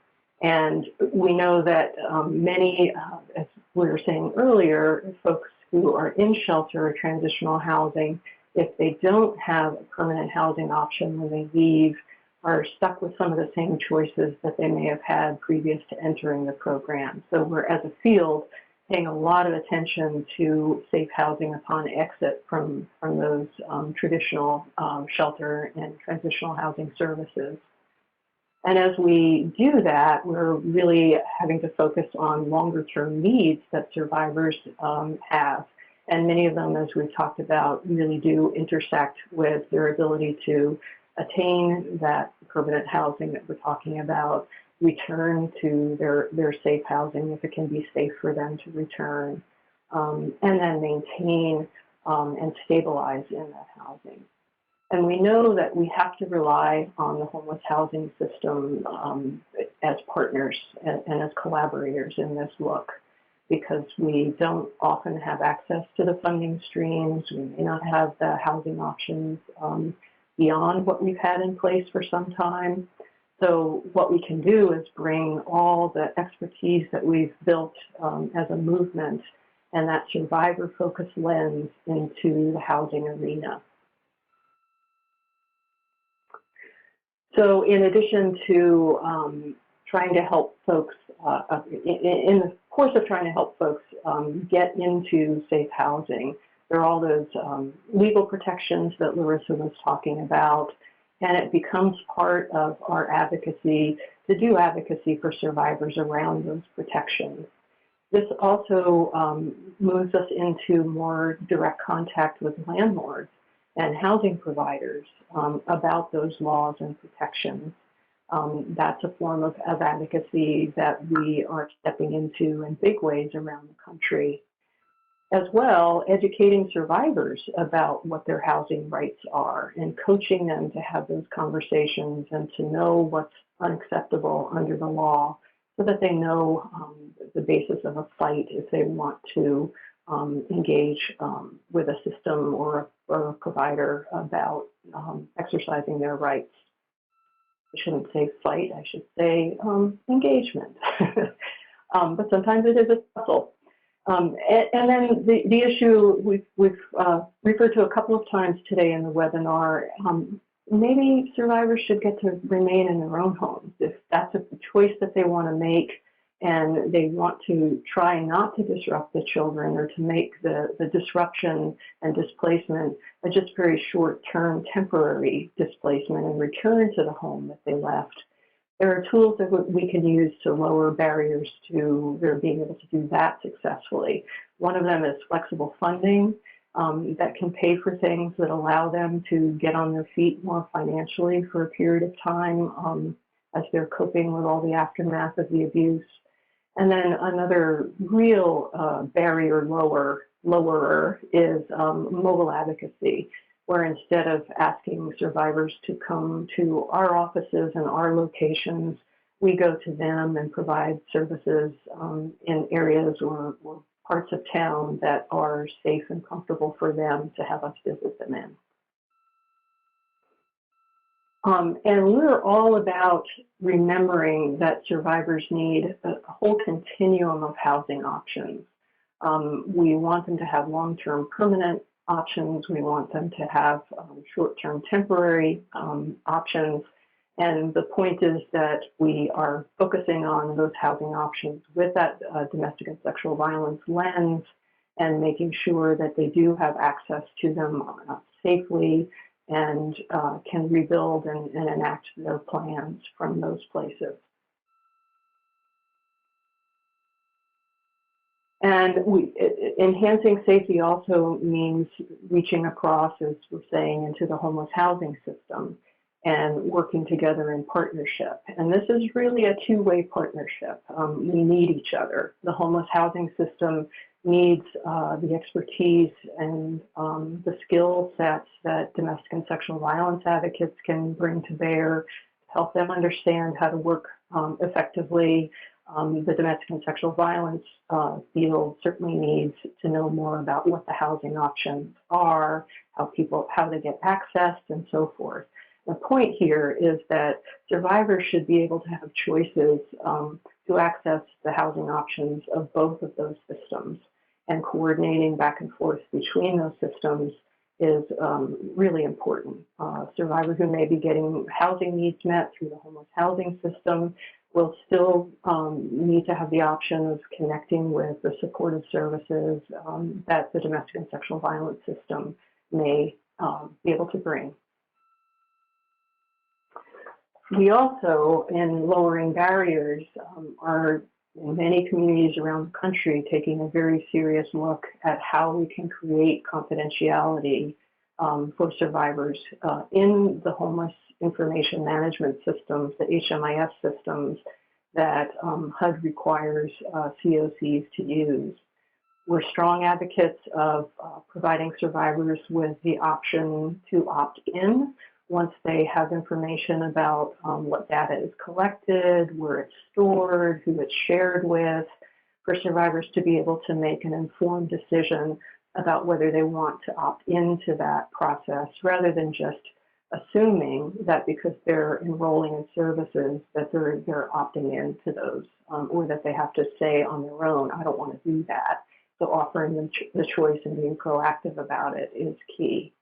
And we know that many, as we were saying earlier, folks who are in shelter or transitional housing, if they don't have a permanent housing option when they leave, are stuck with some of the same choices that they may have had previous to entering the program. So we're, as a field, paying a lot of attention to safe housing upon exit from those traditional shelter and transitional housing services. And as we do that, we're really having to focus on longer-term needs that survivors have. And many of them, as we've talked about, really do intersect with their ability to attain that permanent housing that we're talking about, return to their safe housing if it can be safe for them to return, and then maintain and stabilize in that housing. And we know that we have to rely on the homeless housing system as partners and as collaborators in this look, because we don't often have access to the funding streams. We may not have the housing options beyond what we've had in place for some time. So what we can do is bring all the expertise that we've built as a movement and that survivor-focused lens into the housing arena. So in addition to trying to help folks, in the course of trying to help folks get into safe housing, there are all those legal protections that Larisa was talking about, and it becomes part of our advocacy to do advocacy for survivors around those protections. This also moves us into more direct contact with landlords and housing providers about those laws and protections. That's a form of advocacy that we are stepping into in big ways around the country. As well, educating survivors about what their housing rights are and coaching them to have those conversations and to know what's unacceptable under the law so that they know the basis of a fight if they want to engage with a system or a provider about exercising their rights. I shouldn't say fight, I should say engagement. But sometimes it is a tussle. And then the issue we've referred to a couple of times today in the webinar, maybe survivors should get to remain in their own homes. If that's a choice that they want to make and they want to try not to disrupt the children or to make the disruption and displacement a just very short-term temporary displacement and return to the home that they left, there are tools that we can use to lower barriers to their being able to do that successfully. One of them is flexible funding that can pay for things that allow them to get on their feet more financially for a period of time as they're coping with all the aftermath of the abuse. And then another real barrier lowerer is mobile advocacy, where instead of asking survivors to come to our offices and our locations, we go to them and provide services in areas or parts of town that are safe and comfortable for them to have us visit them in. And we're all about remembering that survivors need a whole continuum of housing options. We want them to have long-term permanent options. We want them to have short-term temporary options. And the point is that we are focusing on those housing options with that domestic and sexual violence lens and making sure that they do have access to them safely and can rebuild and enact their plans from those places. And enhancing safety also means reaching across, as we're saying, into the homeless housing system and working together in partnership. And this is really a two-way partnership. We need each other. The homeless housing system needs the expertise and the skill sets that domestic and sexual violence advocates can bring to bear to help them understand how to work effectively. The domestic and sexual violence field certainly needs to know more about what the housing options are, how they get accessed, and so forth. The point here is that survivors should be able to have choices to access the housing options of both of those systems, and coordinating back and forth between those systems is really important. Survivors who may be getting housing needs met through the homeless housing system will still need to have the option of connecting with the supportive services that the domestic and sexual violence system may be able to bring. We also, in lowering barriers, are in many communities around the country taking a very serious look at how we can create confidentiality for survivors in the homeless information management systems, the HMIS systems that HUD requires COCs to use. We're strong advocates of providing survivors with the option to opt in once they have information about what data is collected, where it's stored, who it's shared with, for survivors to be able to make an informed decision about whether they want to opt into that process rather than just assuming that because they're enrolling in services that they're opting into those or that they have to say on their own, I don't want to do that. So offering them the choice and being proactive about it is key.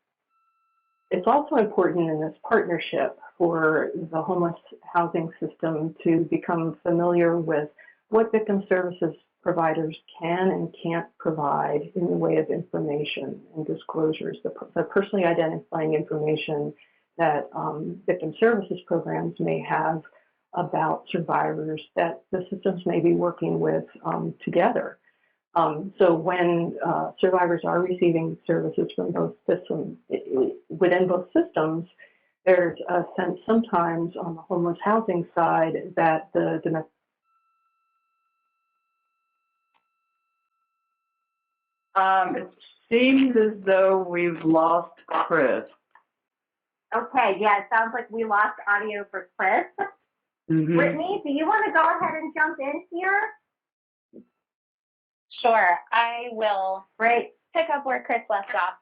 It's also important in this partnership for the homeless housing system to become familiar with what victim services providers can and can't provide in the way of information and disclosures, the personally identifying information that victim services programs may have about survivors that the systems may be working with together. So when survivors are receiving services from both systems, within both systems, there's a sense sometimes on the homeless housing side that the domestic it seems as though we've lost Kris. Okay, yeah, it sounds like we lost audio for Kris. Brittany, do you want to go ahead and jump in here? Sure, I will. Great. Pick up where Kris left off.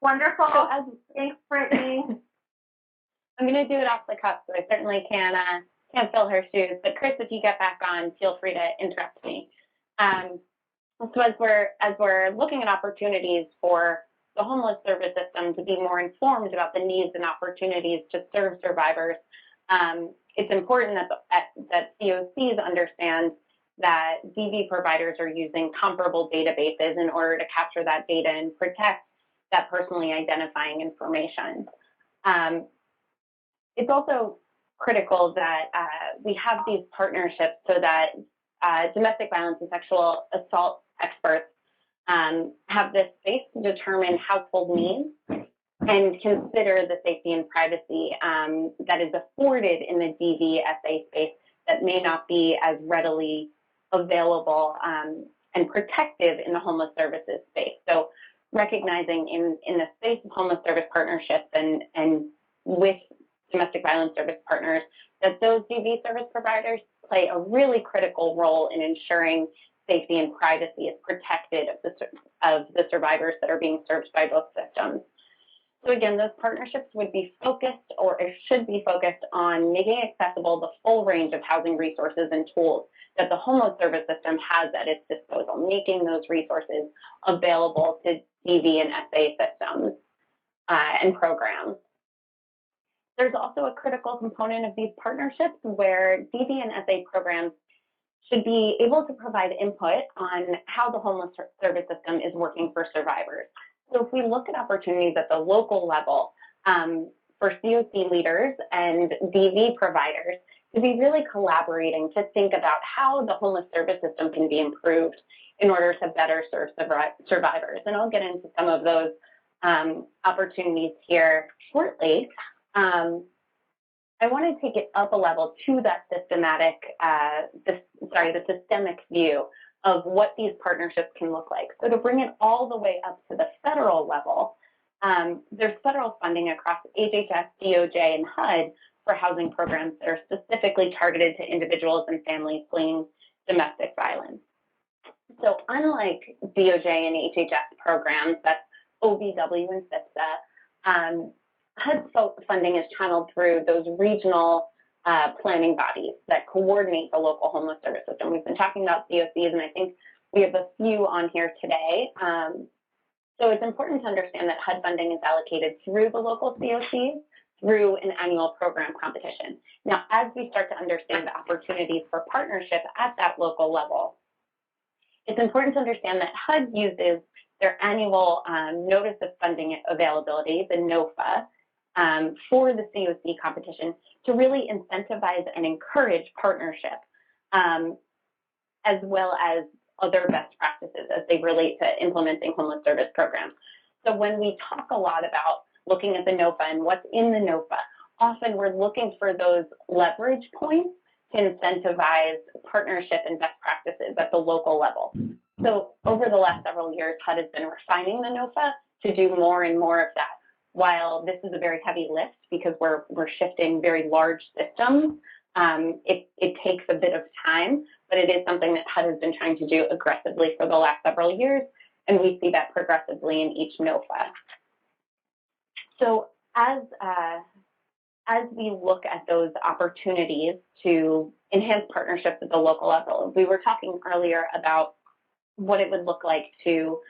Wonderful. So thanks, Brittany. I'm going to do it off the cuff, so I certainly can't fill her shoes. But Kris, if you get back on, feel free to interrupt me. So as we're looking at opportunities for the homeless service system to be more informed about the needs and opportunities to serve survivors, it's important that COCs understand that DV providers are using comparable databases in order to capture that data and protect that personally identifying information. It's also critical that we have these partnerships so that domestic violence and sexual assault experts have this space to determine household needs and consider the safety and privacy that is afforded in the DVSA space that may not be as readily available and protective in the homeless services space. So recognizing in the space of homeless service partnerships and with domestic violence service partners that those DV service providers play a really critical role in ensuring safety and privacy is protected of the survivors that are being served by both systems. So again, those partnerships would be focused, or it should be focused, on making accessible the full range of housing resources and tools that the homeless service system has at its disposal, making those resources available to DV and SA systems and programs. There's also a critical component of these partnerships where DV and SA programs should be able to provide input on how the homeless service system is working for survivors. So if we look at opportunities at the local level for COC leaders and DV providers to be really collaborating to think about how the homeless service system can be improved in order to better serve survivors. And I'll get into some of those opportunities here shortly. I want to take it up a level to that the systemic view of what these partnerships can look like. So to bring it all the way up to the federal level, there's federal funding across HHS, DOJ, and HUD for housing programs that are specifically targeted to individuals and families fleeing domestic violence. So unlike DOJ and HHS programs, that's OVW and FIPSA, HUD funding is channeled through those regional planning bodies that coordinate the local homeless service system. We've been talking about COCs, and I think we have a few on here today. So it's important to understand that HUD funding is allocated through the local COCs through an annual program competition. Now, as we start to understand the opportunities for partnership at that local level, it's important to understand that HUD uses their annual Notice of Funding Availability, the NOFA, for the COC competition to really incentivize and encourage partnership, as well as other best practices as they relate to implementing homeless service programs. So when we talk a lot about looking at the NOFA and what's in the NOFA, often we're looking for those leverage points to incentivize partnership and best practices at the local level. So over the last several years, HUD has been refining the NOFA to do more and more of that. While this is a very heavy lift because we're shifting very large systems, it takes a bit of time, but it is something that HUD has been trying to do aggressively for the last several years, and we see that progressively in each NOFA. So as we look at those opportunities to enhance partnerships at the local level, we were talking earlier about what it would look like to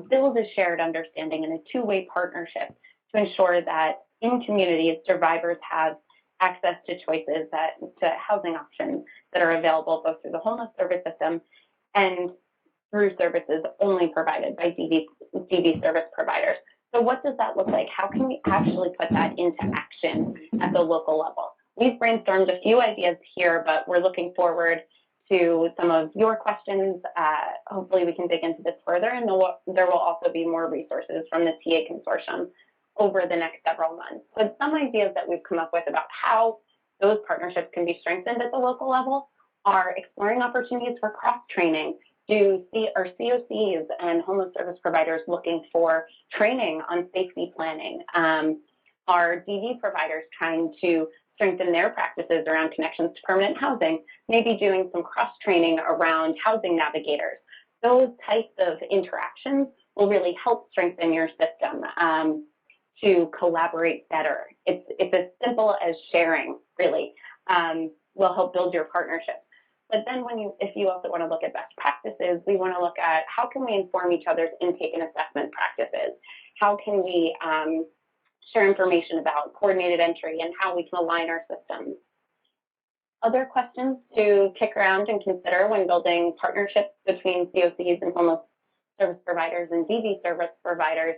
build a shared understanding and a two-way partnership to ensure that in communities, survivors have access to choices, to housing options that are available both through the homeless service system and through services only provided by DV service providers. So what does that look like? How can we actually put that into action at the local level? We've brainstormed a few ideas here, but we're looking forward to some of your questions. Hopefully we can dig into this further, and there will also be more resources from the TA Consortium over the next several months. But some ideas that we've come up with about how those partnerships can be strengthened at the local level are exploring opportunities for cross-training. Are COCs and homeless service providers looking for training on safety planning? Are DV providers trying to strengthen their practices around connections to permanent housing, maybe doing some cross-training around housing navigators? Those types of interactions will really help strengthen your system to collaborate better. It's as simple as sharing, really, will help build your partnership. But then if you also want to look at best practices, we want to look at how can we inform each other's intake and assessment practices? How can we share information about coordinated entry and how we can align our systems? Other questions to kick around and consider when building partnerships between COCs and homeless service providers and DV service providers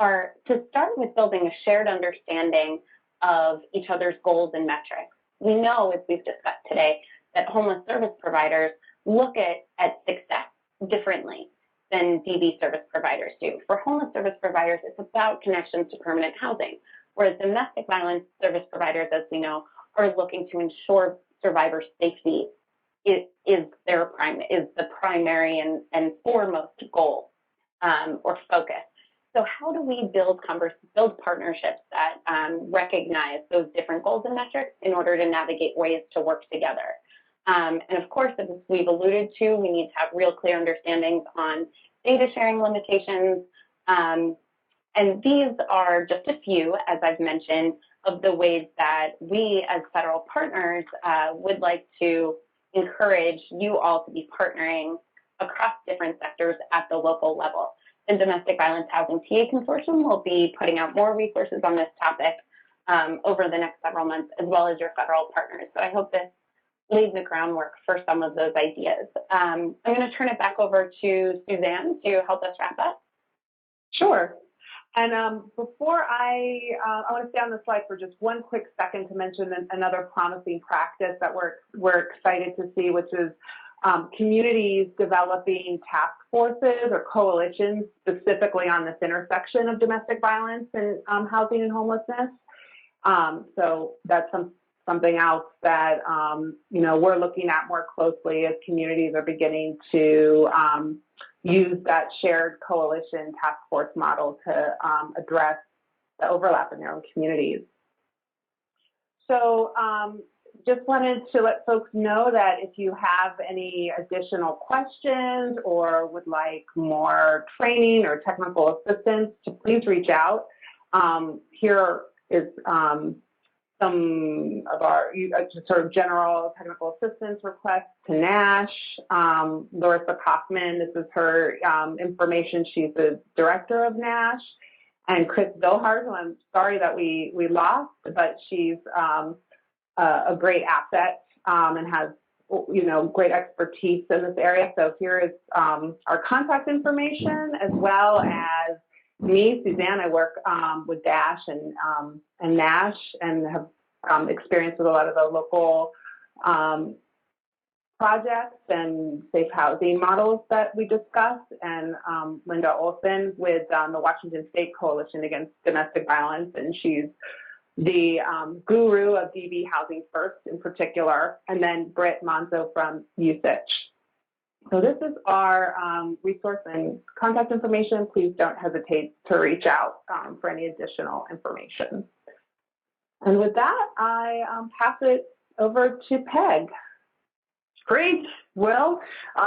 are to start with building a shared understanding of each other's goals and metrics. We know, as we've discussed today, that homeless service providers look at success differently than DV service providers do. For homeless service providers, it's about connections to permanent housing, whereas domestic violence service providers, as we know, are looking to ensure survivor safety is the primary and foremost goal or focus. So how do we build partnerships that recognize those different goals and metrics in order to navigate ways to work together? And of course, as we've alluded to, we need to have real clear understandings on data sharing limitations, And these are just a few, as I've mentioned, of the ways that we as federal partners would like to encourage you all to be partnering across different sectors at the local level. The Domestic Violence Housing TA Consortium will be putting out more resources on this topic over the next several months, as well as your federal partners. So I hope this laid the groundwork for some of those ideas. I'm going to turn it back over to Suzanne to help us wrap up. Sure. And before I want to stay on the slide for just one quick second to mention another promising practice that we're excited to see, which is communities developing task forces or coalitions specifically on this intersection of domestic violence and housing and homelessness. So that's something else that we're looking at more closely as communities are beginning to use that shared coalition task force model to address the overlap in their own communities. So just wanted to let folks know that if you have any additional questions or would like more training or technical assistance, to please reach out. Here is some of our just sort of general technical assistance requests to NASH. Larisa Kofman, this is her information. She's the director of NASH. And Kris, who I'm sorry that we lost, but she's a great asset and has great expertise in this area. So here is our contact information, as well as me, Suzanne. I work with DASH and NASH and have experience with a lot of the local projects and safe housing models that we discussed, and Linda Olson with the Washington State Coalition Against Domestic Violence, and she's the guru of DV Housing First in particular, and then Britt Manzo from USICH. So this is our resource and contact information. Please don't hesitate to reach out for any additional information. And with that, I pass it over to Peg. Great. Well,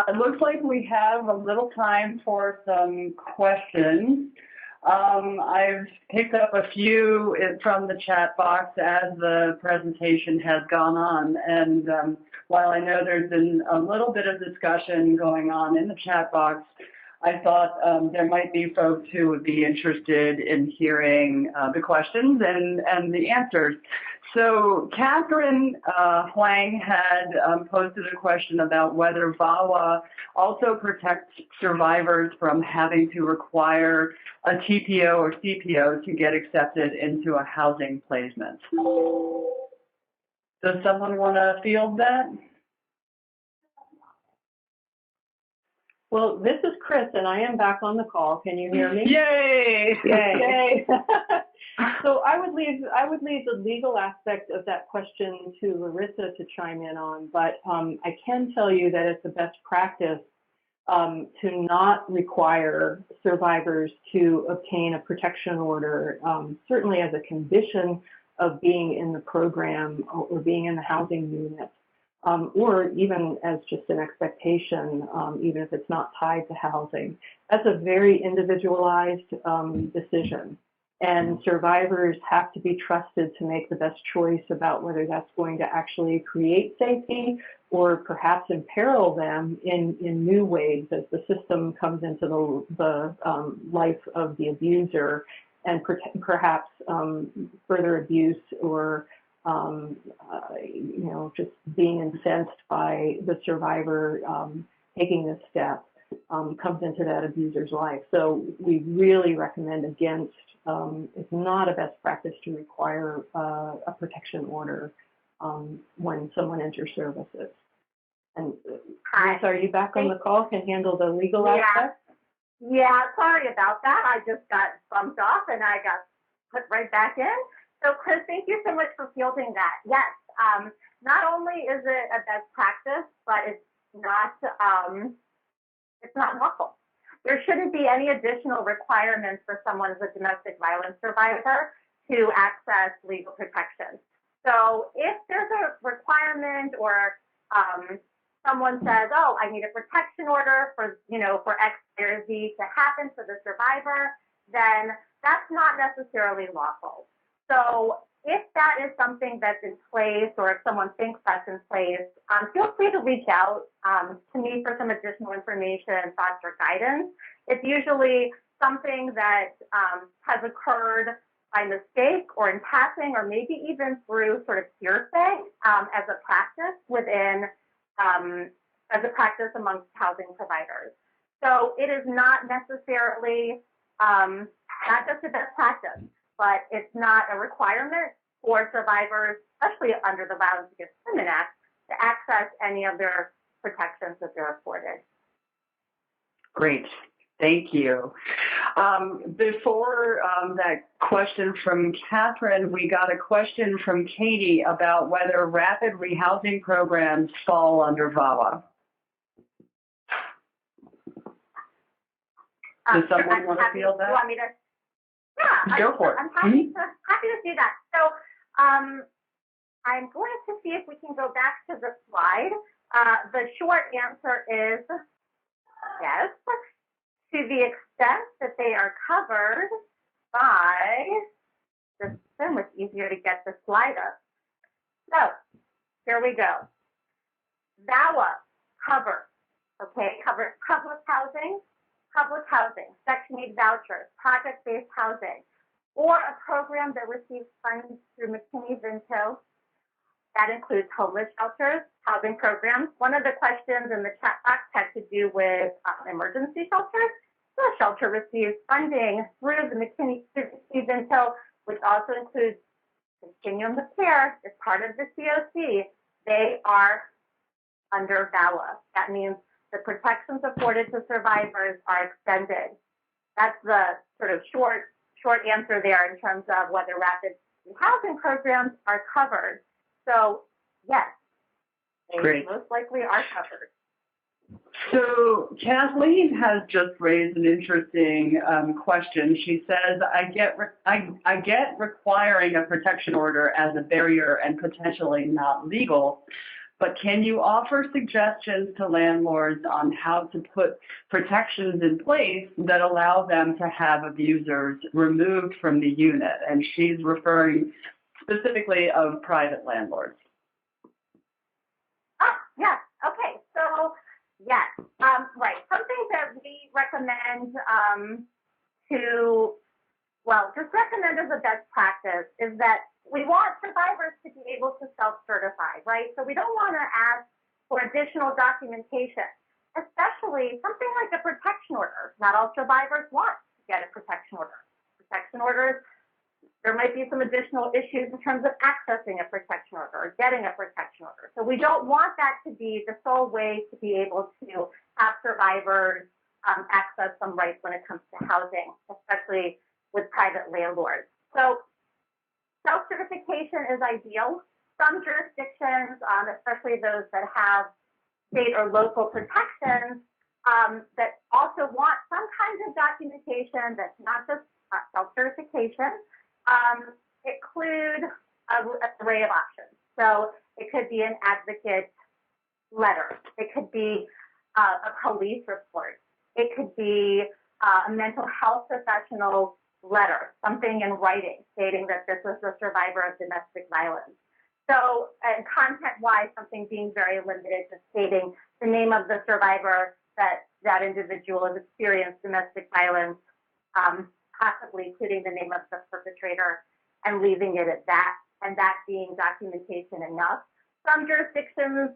it looks like we have a little time for some questions. I've picked up a few from the chat box as the presentation has gone on. And while I know there's been a little bit of discussion going on in the chat box, I thought there might be folks who would be interested in hearing the questions and the answers. So Catherine Huang had posted a question about whether VAWA also protects survivors from having to require a TPO or CPO to get accepted into a housing placement. Does someone want to field that? Well, this is Kris, and I am back on the call. Can you hear me? Yay! Yay! So I would leave the legal aspect of that question to Larisa to chime in on, but I can tell you that it's a best practice to not require survivors to obtain a protection order, certainly as a condition of being in the program or being in the housing unit. Or even as just an expectation, even if it's not tied to housing. That's a very individualized decision. And survivors have to be trusted to make the best choice about whether that's going to actually create safety or perhaps imperil them in new ways as the system comes into the life of the abuser and perhaps further abuse or just being incensed by the survivor taking this step comes into that abuser's life. So we really recommend against, it's not a best practice to require a protection order when someone enters services. And Kris, are you back on the call? Can handle the legal aspect? Yeah, sorry about that. I just got bumped off and I got put right back in. So Kris, thank you so much for fielding that. Yes, not only is it a best practice, but it's not lawful. There shouldn't be any additional requirements for someone as a domestic violence survivor to access legal protection. So if there's a requirement or someone says, oh, I need a protection order for X, Y, or Z to happen for the survivor, then that's not necessarily lawful. So if that is something that's in place, or if someone thinks that's in place, feel free to reach out to me for some additional information, thoughts, or guidance. It's usually something that has occurred by mistake or in passing, or maybe even through sort of hearsay as a practice within, as a practice amongst housing providers. So it is not necessarily not just a best practice, but it's not a requirement for survivors, especially under the Violence Against Women Act, to access any of their protections that they're afforded. Great. Thank you. Before that question from Catherine, we got a question from Katie about whether rapid rehousing programs fall under VAWA. Does someone want to field that? You want me to? Yeah, go for it. I'm happy to do that. So I'm going to see if we can go back to the slide. The short answer is yes, to the extent that they are covered by the system. It's easier to get the slide up. So here we go. VAWA covers, covers public housing, Section 8 vouchers, project-based housing, or a program that receives funds through McKinney-Vento. That includes homeless shelters, housing programs. One of the questions in the chat box had to do with emergency shelters. So a shelter receives funding through the McKinney-Vento, which also includes Continuum of Care as part of the COC. They are under VAWA. That means the protections afforded to survivors are extended. That's the sort of short answer there in terms of whether rapid housing programs are covered. So yes, they most likely are covered. So Kathleen has just raised an interesting question. She says, I get requiring a protection order as a barrier and potentially not legal, but can you offer suggestions to landlords on how to put protections in place that allow them to have abusers removed from the unit? And she's referring specifically of private landlords. Oh, yes. Okay. So, yes. Right. Something that we recommend just recommend as a best practice is that we want survivors to be able to self-certify, right? So we don't want to ask for additional documentation, especially something like a protection order. Not all survivors want to get a protection order. Protection orders, there might be some additional issues in terms of accessing a protection order or getting a protection order. So we don't want that to be the sole way to be able to have survivors access some rights when it comes to housing, especially with private landlords. So self-certification is ideal. Some jurisdictions, especially those that have state or local protections, that also want some kind of documentation that's not just self-certification, include an array of options. So it could be an advocate letter. It could be a police report. It could be a mental health professional letter, something in writing stating that this was a survivor of domestic violence. So, and content-wise, something being very limited to stating the name of the survivor that individual has experienced domestic violence, possibly including the name of the perpetrator, and leaving it at that, and that being documentation enough. Some jurisdictions,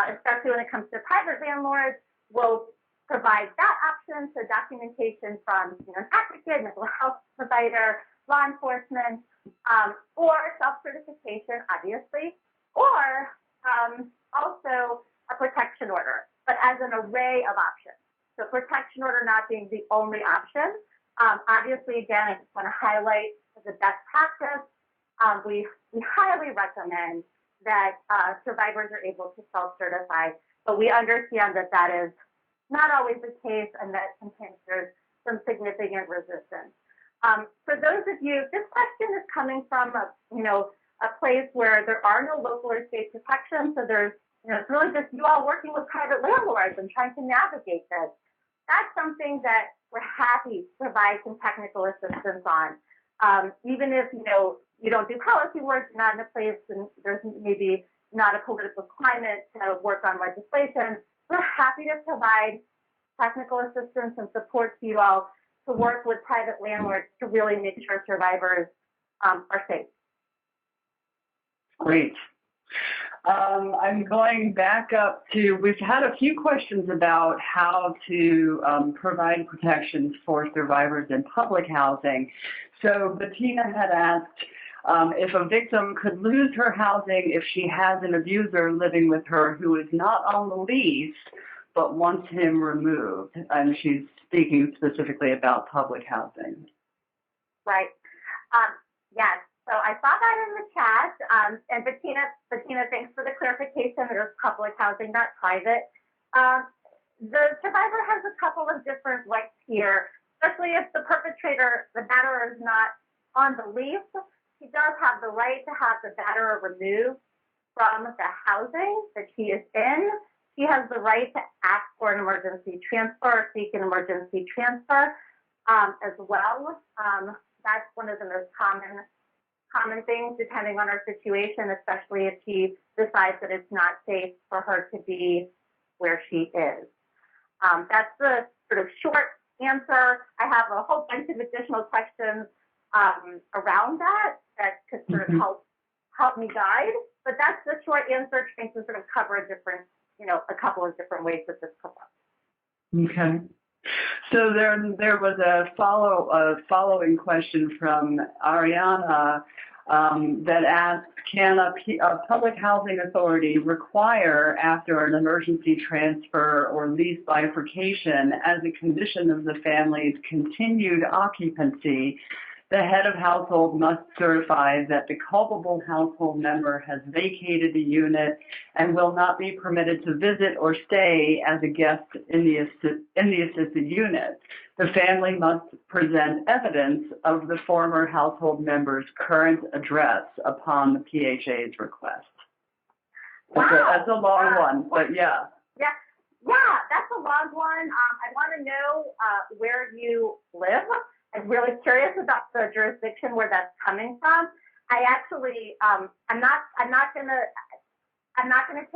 especially when it comes to private landlords, will provide that option, so documentation from an advocate, mental health provider, law enforcement, or self-certification, obviously, or also a protection order, but as an array of options. So protection order not being the only option. Obviously, again, I just want to highlight as a best practice, we highly recommend that survivors are able to self-certify, but we understand that that is not always the case, and that sometimes there's some significant resistance. For those of you, this question is coming from a place where there are no local or state protections, so there's, it's really just you all working with private landlords and trying to navigate this. that's something that we're happy to provide some technical assistance on. Even if, you don't do policy work, you're not in a place and there's maybe not a political climate to work on legislation, we're happy to provide technical assistance and support to you all to work with private landlords to really make sure survivors are safe. Great. I'm going back up to, we've had a few questions about how to provide protections for survivors in public housing. So Bettina had asked if a victim could lose her housing if she has an abuser living with her who is not on the lease but wants him removed. And she's speaking specifically about public housing. Right. Yes. So I saw that in the chat, and Bettina, thanks for the clarification. It was public housing, not private. The survivor has a couple of different rights here, especially if the perpetrator, the batterer, is not on the lease. He does have the right to have the batterer removed from the housing that he is in. He has the right to ask for an emergency transfer or seek an emergency transfer as well. That's one of the most common things depending on her situation, especially if she decides that it's not safe for her to be where she is. That's the sort of short answer. I have a whole bunch of additional questions around that could sort of help me guide, but that's the short answer, trying to sort of cover a couple of different ways that this comes up. Okay. So there was a following question from Ariana that asked, can a public housing authority require, after an emergency transfer or lease bifurcation, as a condition of the family's continued occupancy, the head of household must certify that the culpable household member has vacated the unit and will not be permitted to visit or stay as a guest in the assisted unit. The family must present evidence of the former household member's current address upon the PHA's request. Wow. That's a long one, but yeah. Yeah, that's a long one. I want to know where you live. I'm really curious about the jurisdiction where that's coming from. I actually, I'm not gonna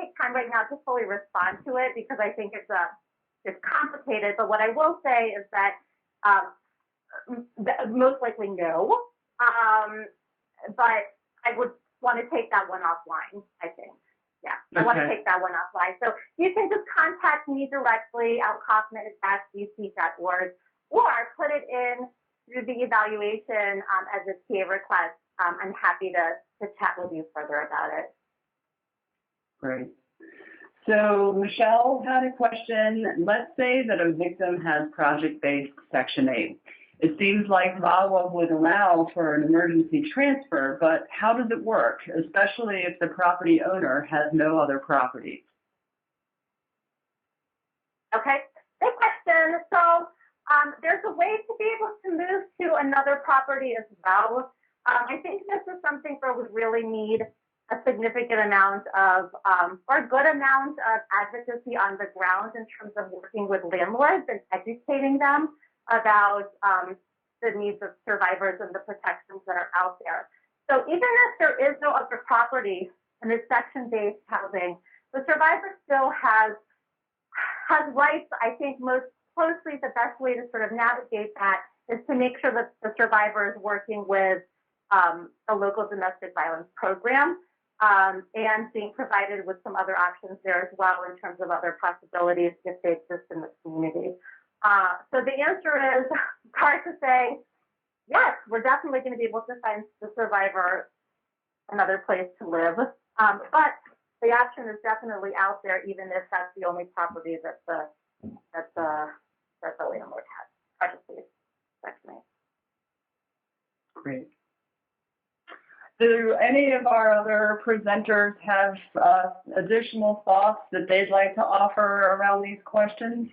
take time right now to fully respond to it because I think it's complicated. But what I will say is that most likely no. But I would want to take that one offline, I think. Yeah, I want to take that one offline. So you can just contact me directly, Kofman@dc.org, or put it in through the evaluation as a TA request. I'm happy to chat with you further about it. Great. So Michelle had a question. Let's say that a victim has project-based Section 8. It seems like VAWA would allow for an emergency transfer, but how does it work, especially if the property owner has no other property? Okay, good question. So there's a way to be able to move to another property as well. I think this is something where we really need a significant amount of, or a good amount of advocacy on the ground in terms of working with landlords and educating them about the needs of survivors and the protections that are out there. So even if there is no other property in this section-based housing, the survivor still has rights. I think most closely the best way to sort of navigate that is to make sure that the survivor is working with a local domestic violence program and being provided with some other options there as well in terms of other possibilities if they exist in the community. So the answer is hard to say, yes, we're definitely going to be able to find the survivor another place to live. But the option is definitely out there, even if that's the only property that the landlord has. Great. Do any of our other presenters have additional thoughts that they'd like to offer around these questions?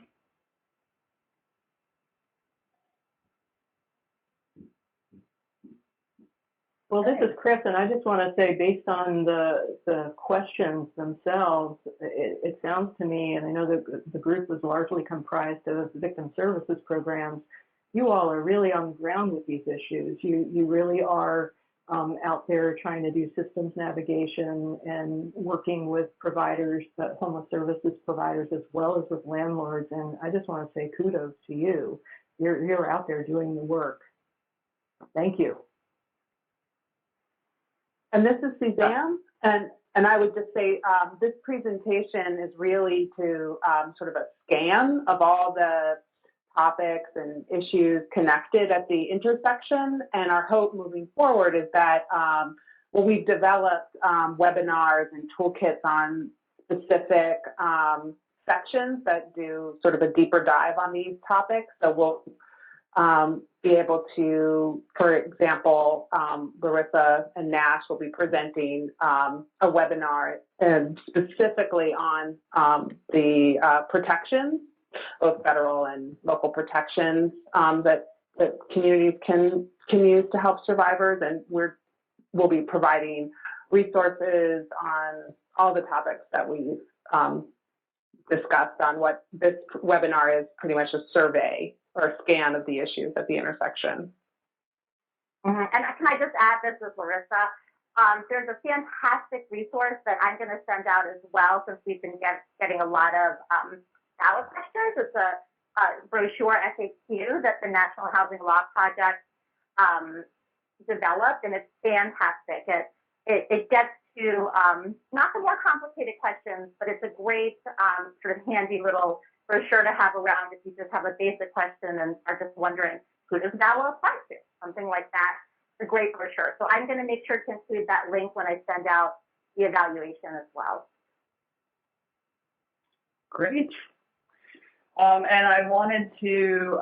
Well, this is Kris, and I just want to say, based on the questions themselves, it sounds to me, and I know that the group was largely comprised of victim services programs, you all are really on the ground with these issues. You really are out there trying to do systems navigation and working with providers, homeless services providers, as well as with landlords. And I just want to say kudos to you. You're out there doing the work. Thank you. And this is Suzanne, and I would just say this presentation is really to sort of a scan of all the topics and issues connected at the intersection. And our hope moving forward is that we've developed webinars and toolkits on specific sections that do sort of a deeper dive on these topics. So we'll be able to, for example, Larisa and NASH will be presenting a webinar specifically on the protections, both federal and local protections that communities can use to help survivors, and we'll be providing resources on all the topics that we've discussed on what this webinar is pretty much a survey or a scan of the issues at the intersection. And can I just add, this is Larisa. There's a fantastic resource that I'm going to send out as well, since we've been getting a lot of ballot questions. It's a brochure FAQ that the National Housing Law Project developed, and it's fantastic. It gets to not the more complicated questions, but it's a great sort of handy little brochure to have around if you just have a basic question and are just wondering, who does VAWA apply to? Something like that. It's a great brochure. So I'm going to make sure to include that link when I send out the evaluation as well. Great. And I wanted to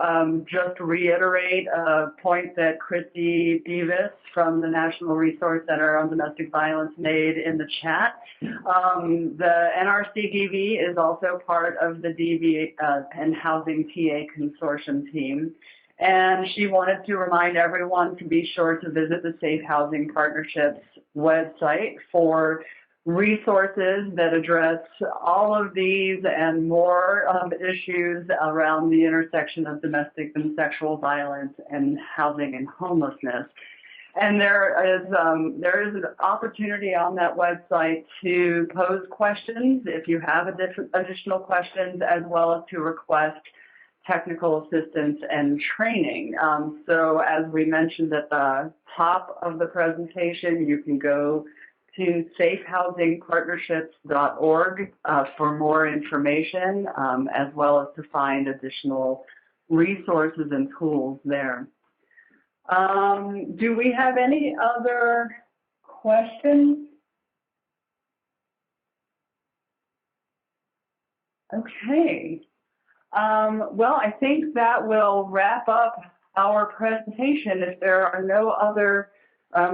just reiterate a point that Christy Davis from the National Resource Center on Domestic Violence made in the chat. The NRCDV is also part of the DV and Housing TA Consortium team. And she wanted to remind everyone to be sure to visit the Safe Housing Partnerships website for resources that address all of these and more issues around the intersection of domestic and sexual violence and housing and homelessness. And there is an opportunity on that website to pose questions if you have additional questions, as well as to request technical assistance and training. So as we mentioned at the top of the presentation, you can go to safehousingpartnerships.org for more information, as well as to find additional resources and tools there. Do we have any other questions? Okay. Well, I think that will wrap up our presentation if there are no other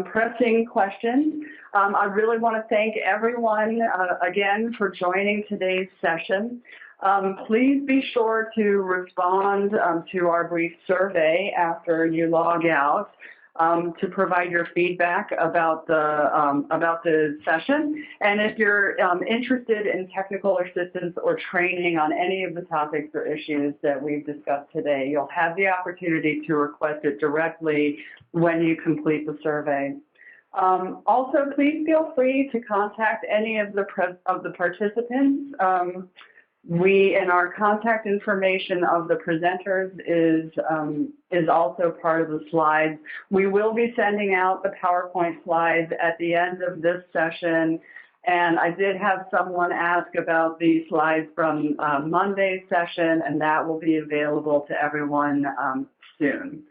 pressing questions. I really want to thank everyone again for joining today's session. Please be sure to respond to our brief survey after you log out to provide your feedback about the session. And if you're interested in technical assistance or training on any of the topics or issues that we've discussed today, you'll have the opportunity to request it directly when you complete the survey. Also, please feel free to contact any of the participants. And our contact information of the presenters is also part of the slides. We will be sending out the PowerPoint slides at the end of this session. And I did have someone ask about the slides from Monday's session, and that will be available to everyone soon.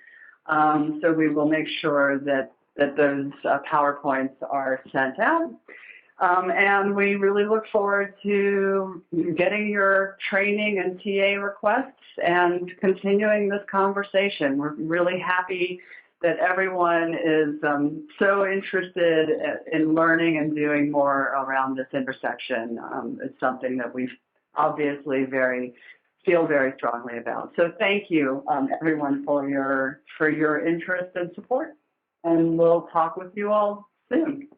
So we will make sure that those PowerPoints are sent out. And we really look forward to getting your training and TA requests and continuing this conversation. We're really happy that everyone is so interested in learning and doing more around this intersection. It's something that we obviously feel very strongly about. So thank you, everyone, for your interest and support. and we'll talk with you all soon.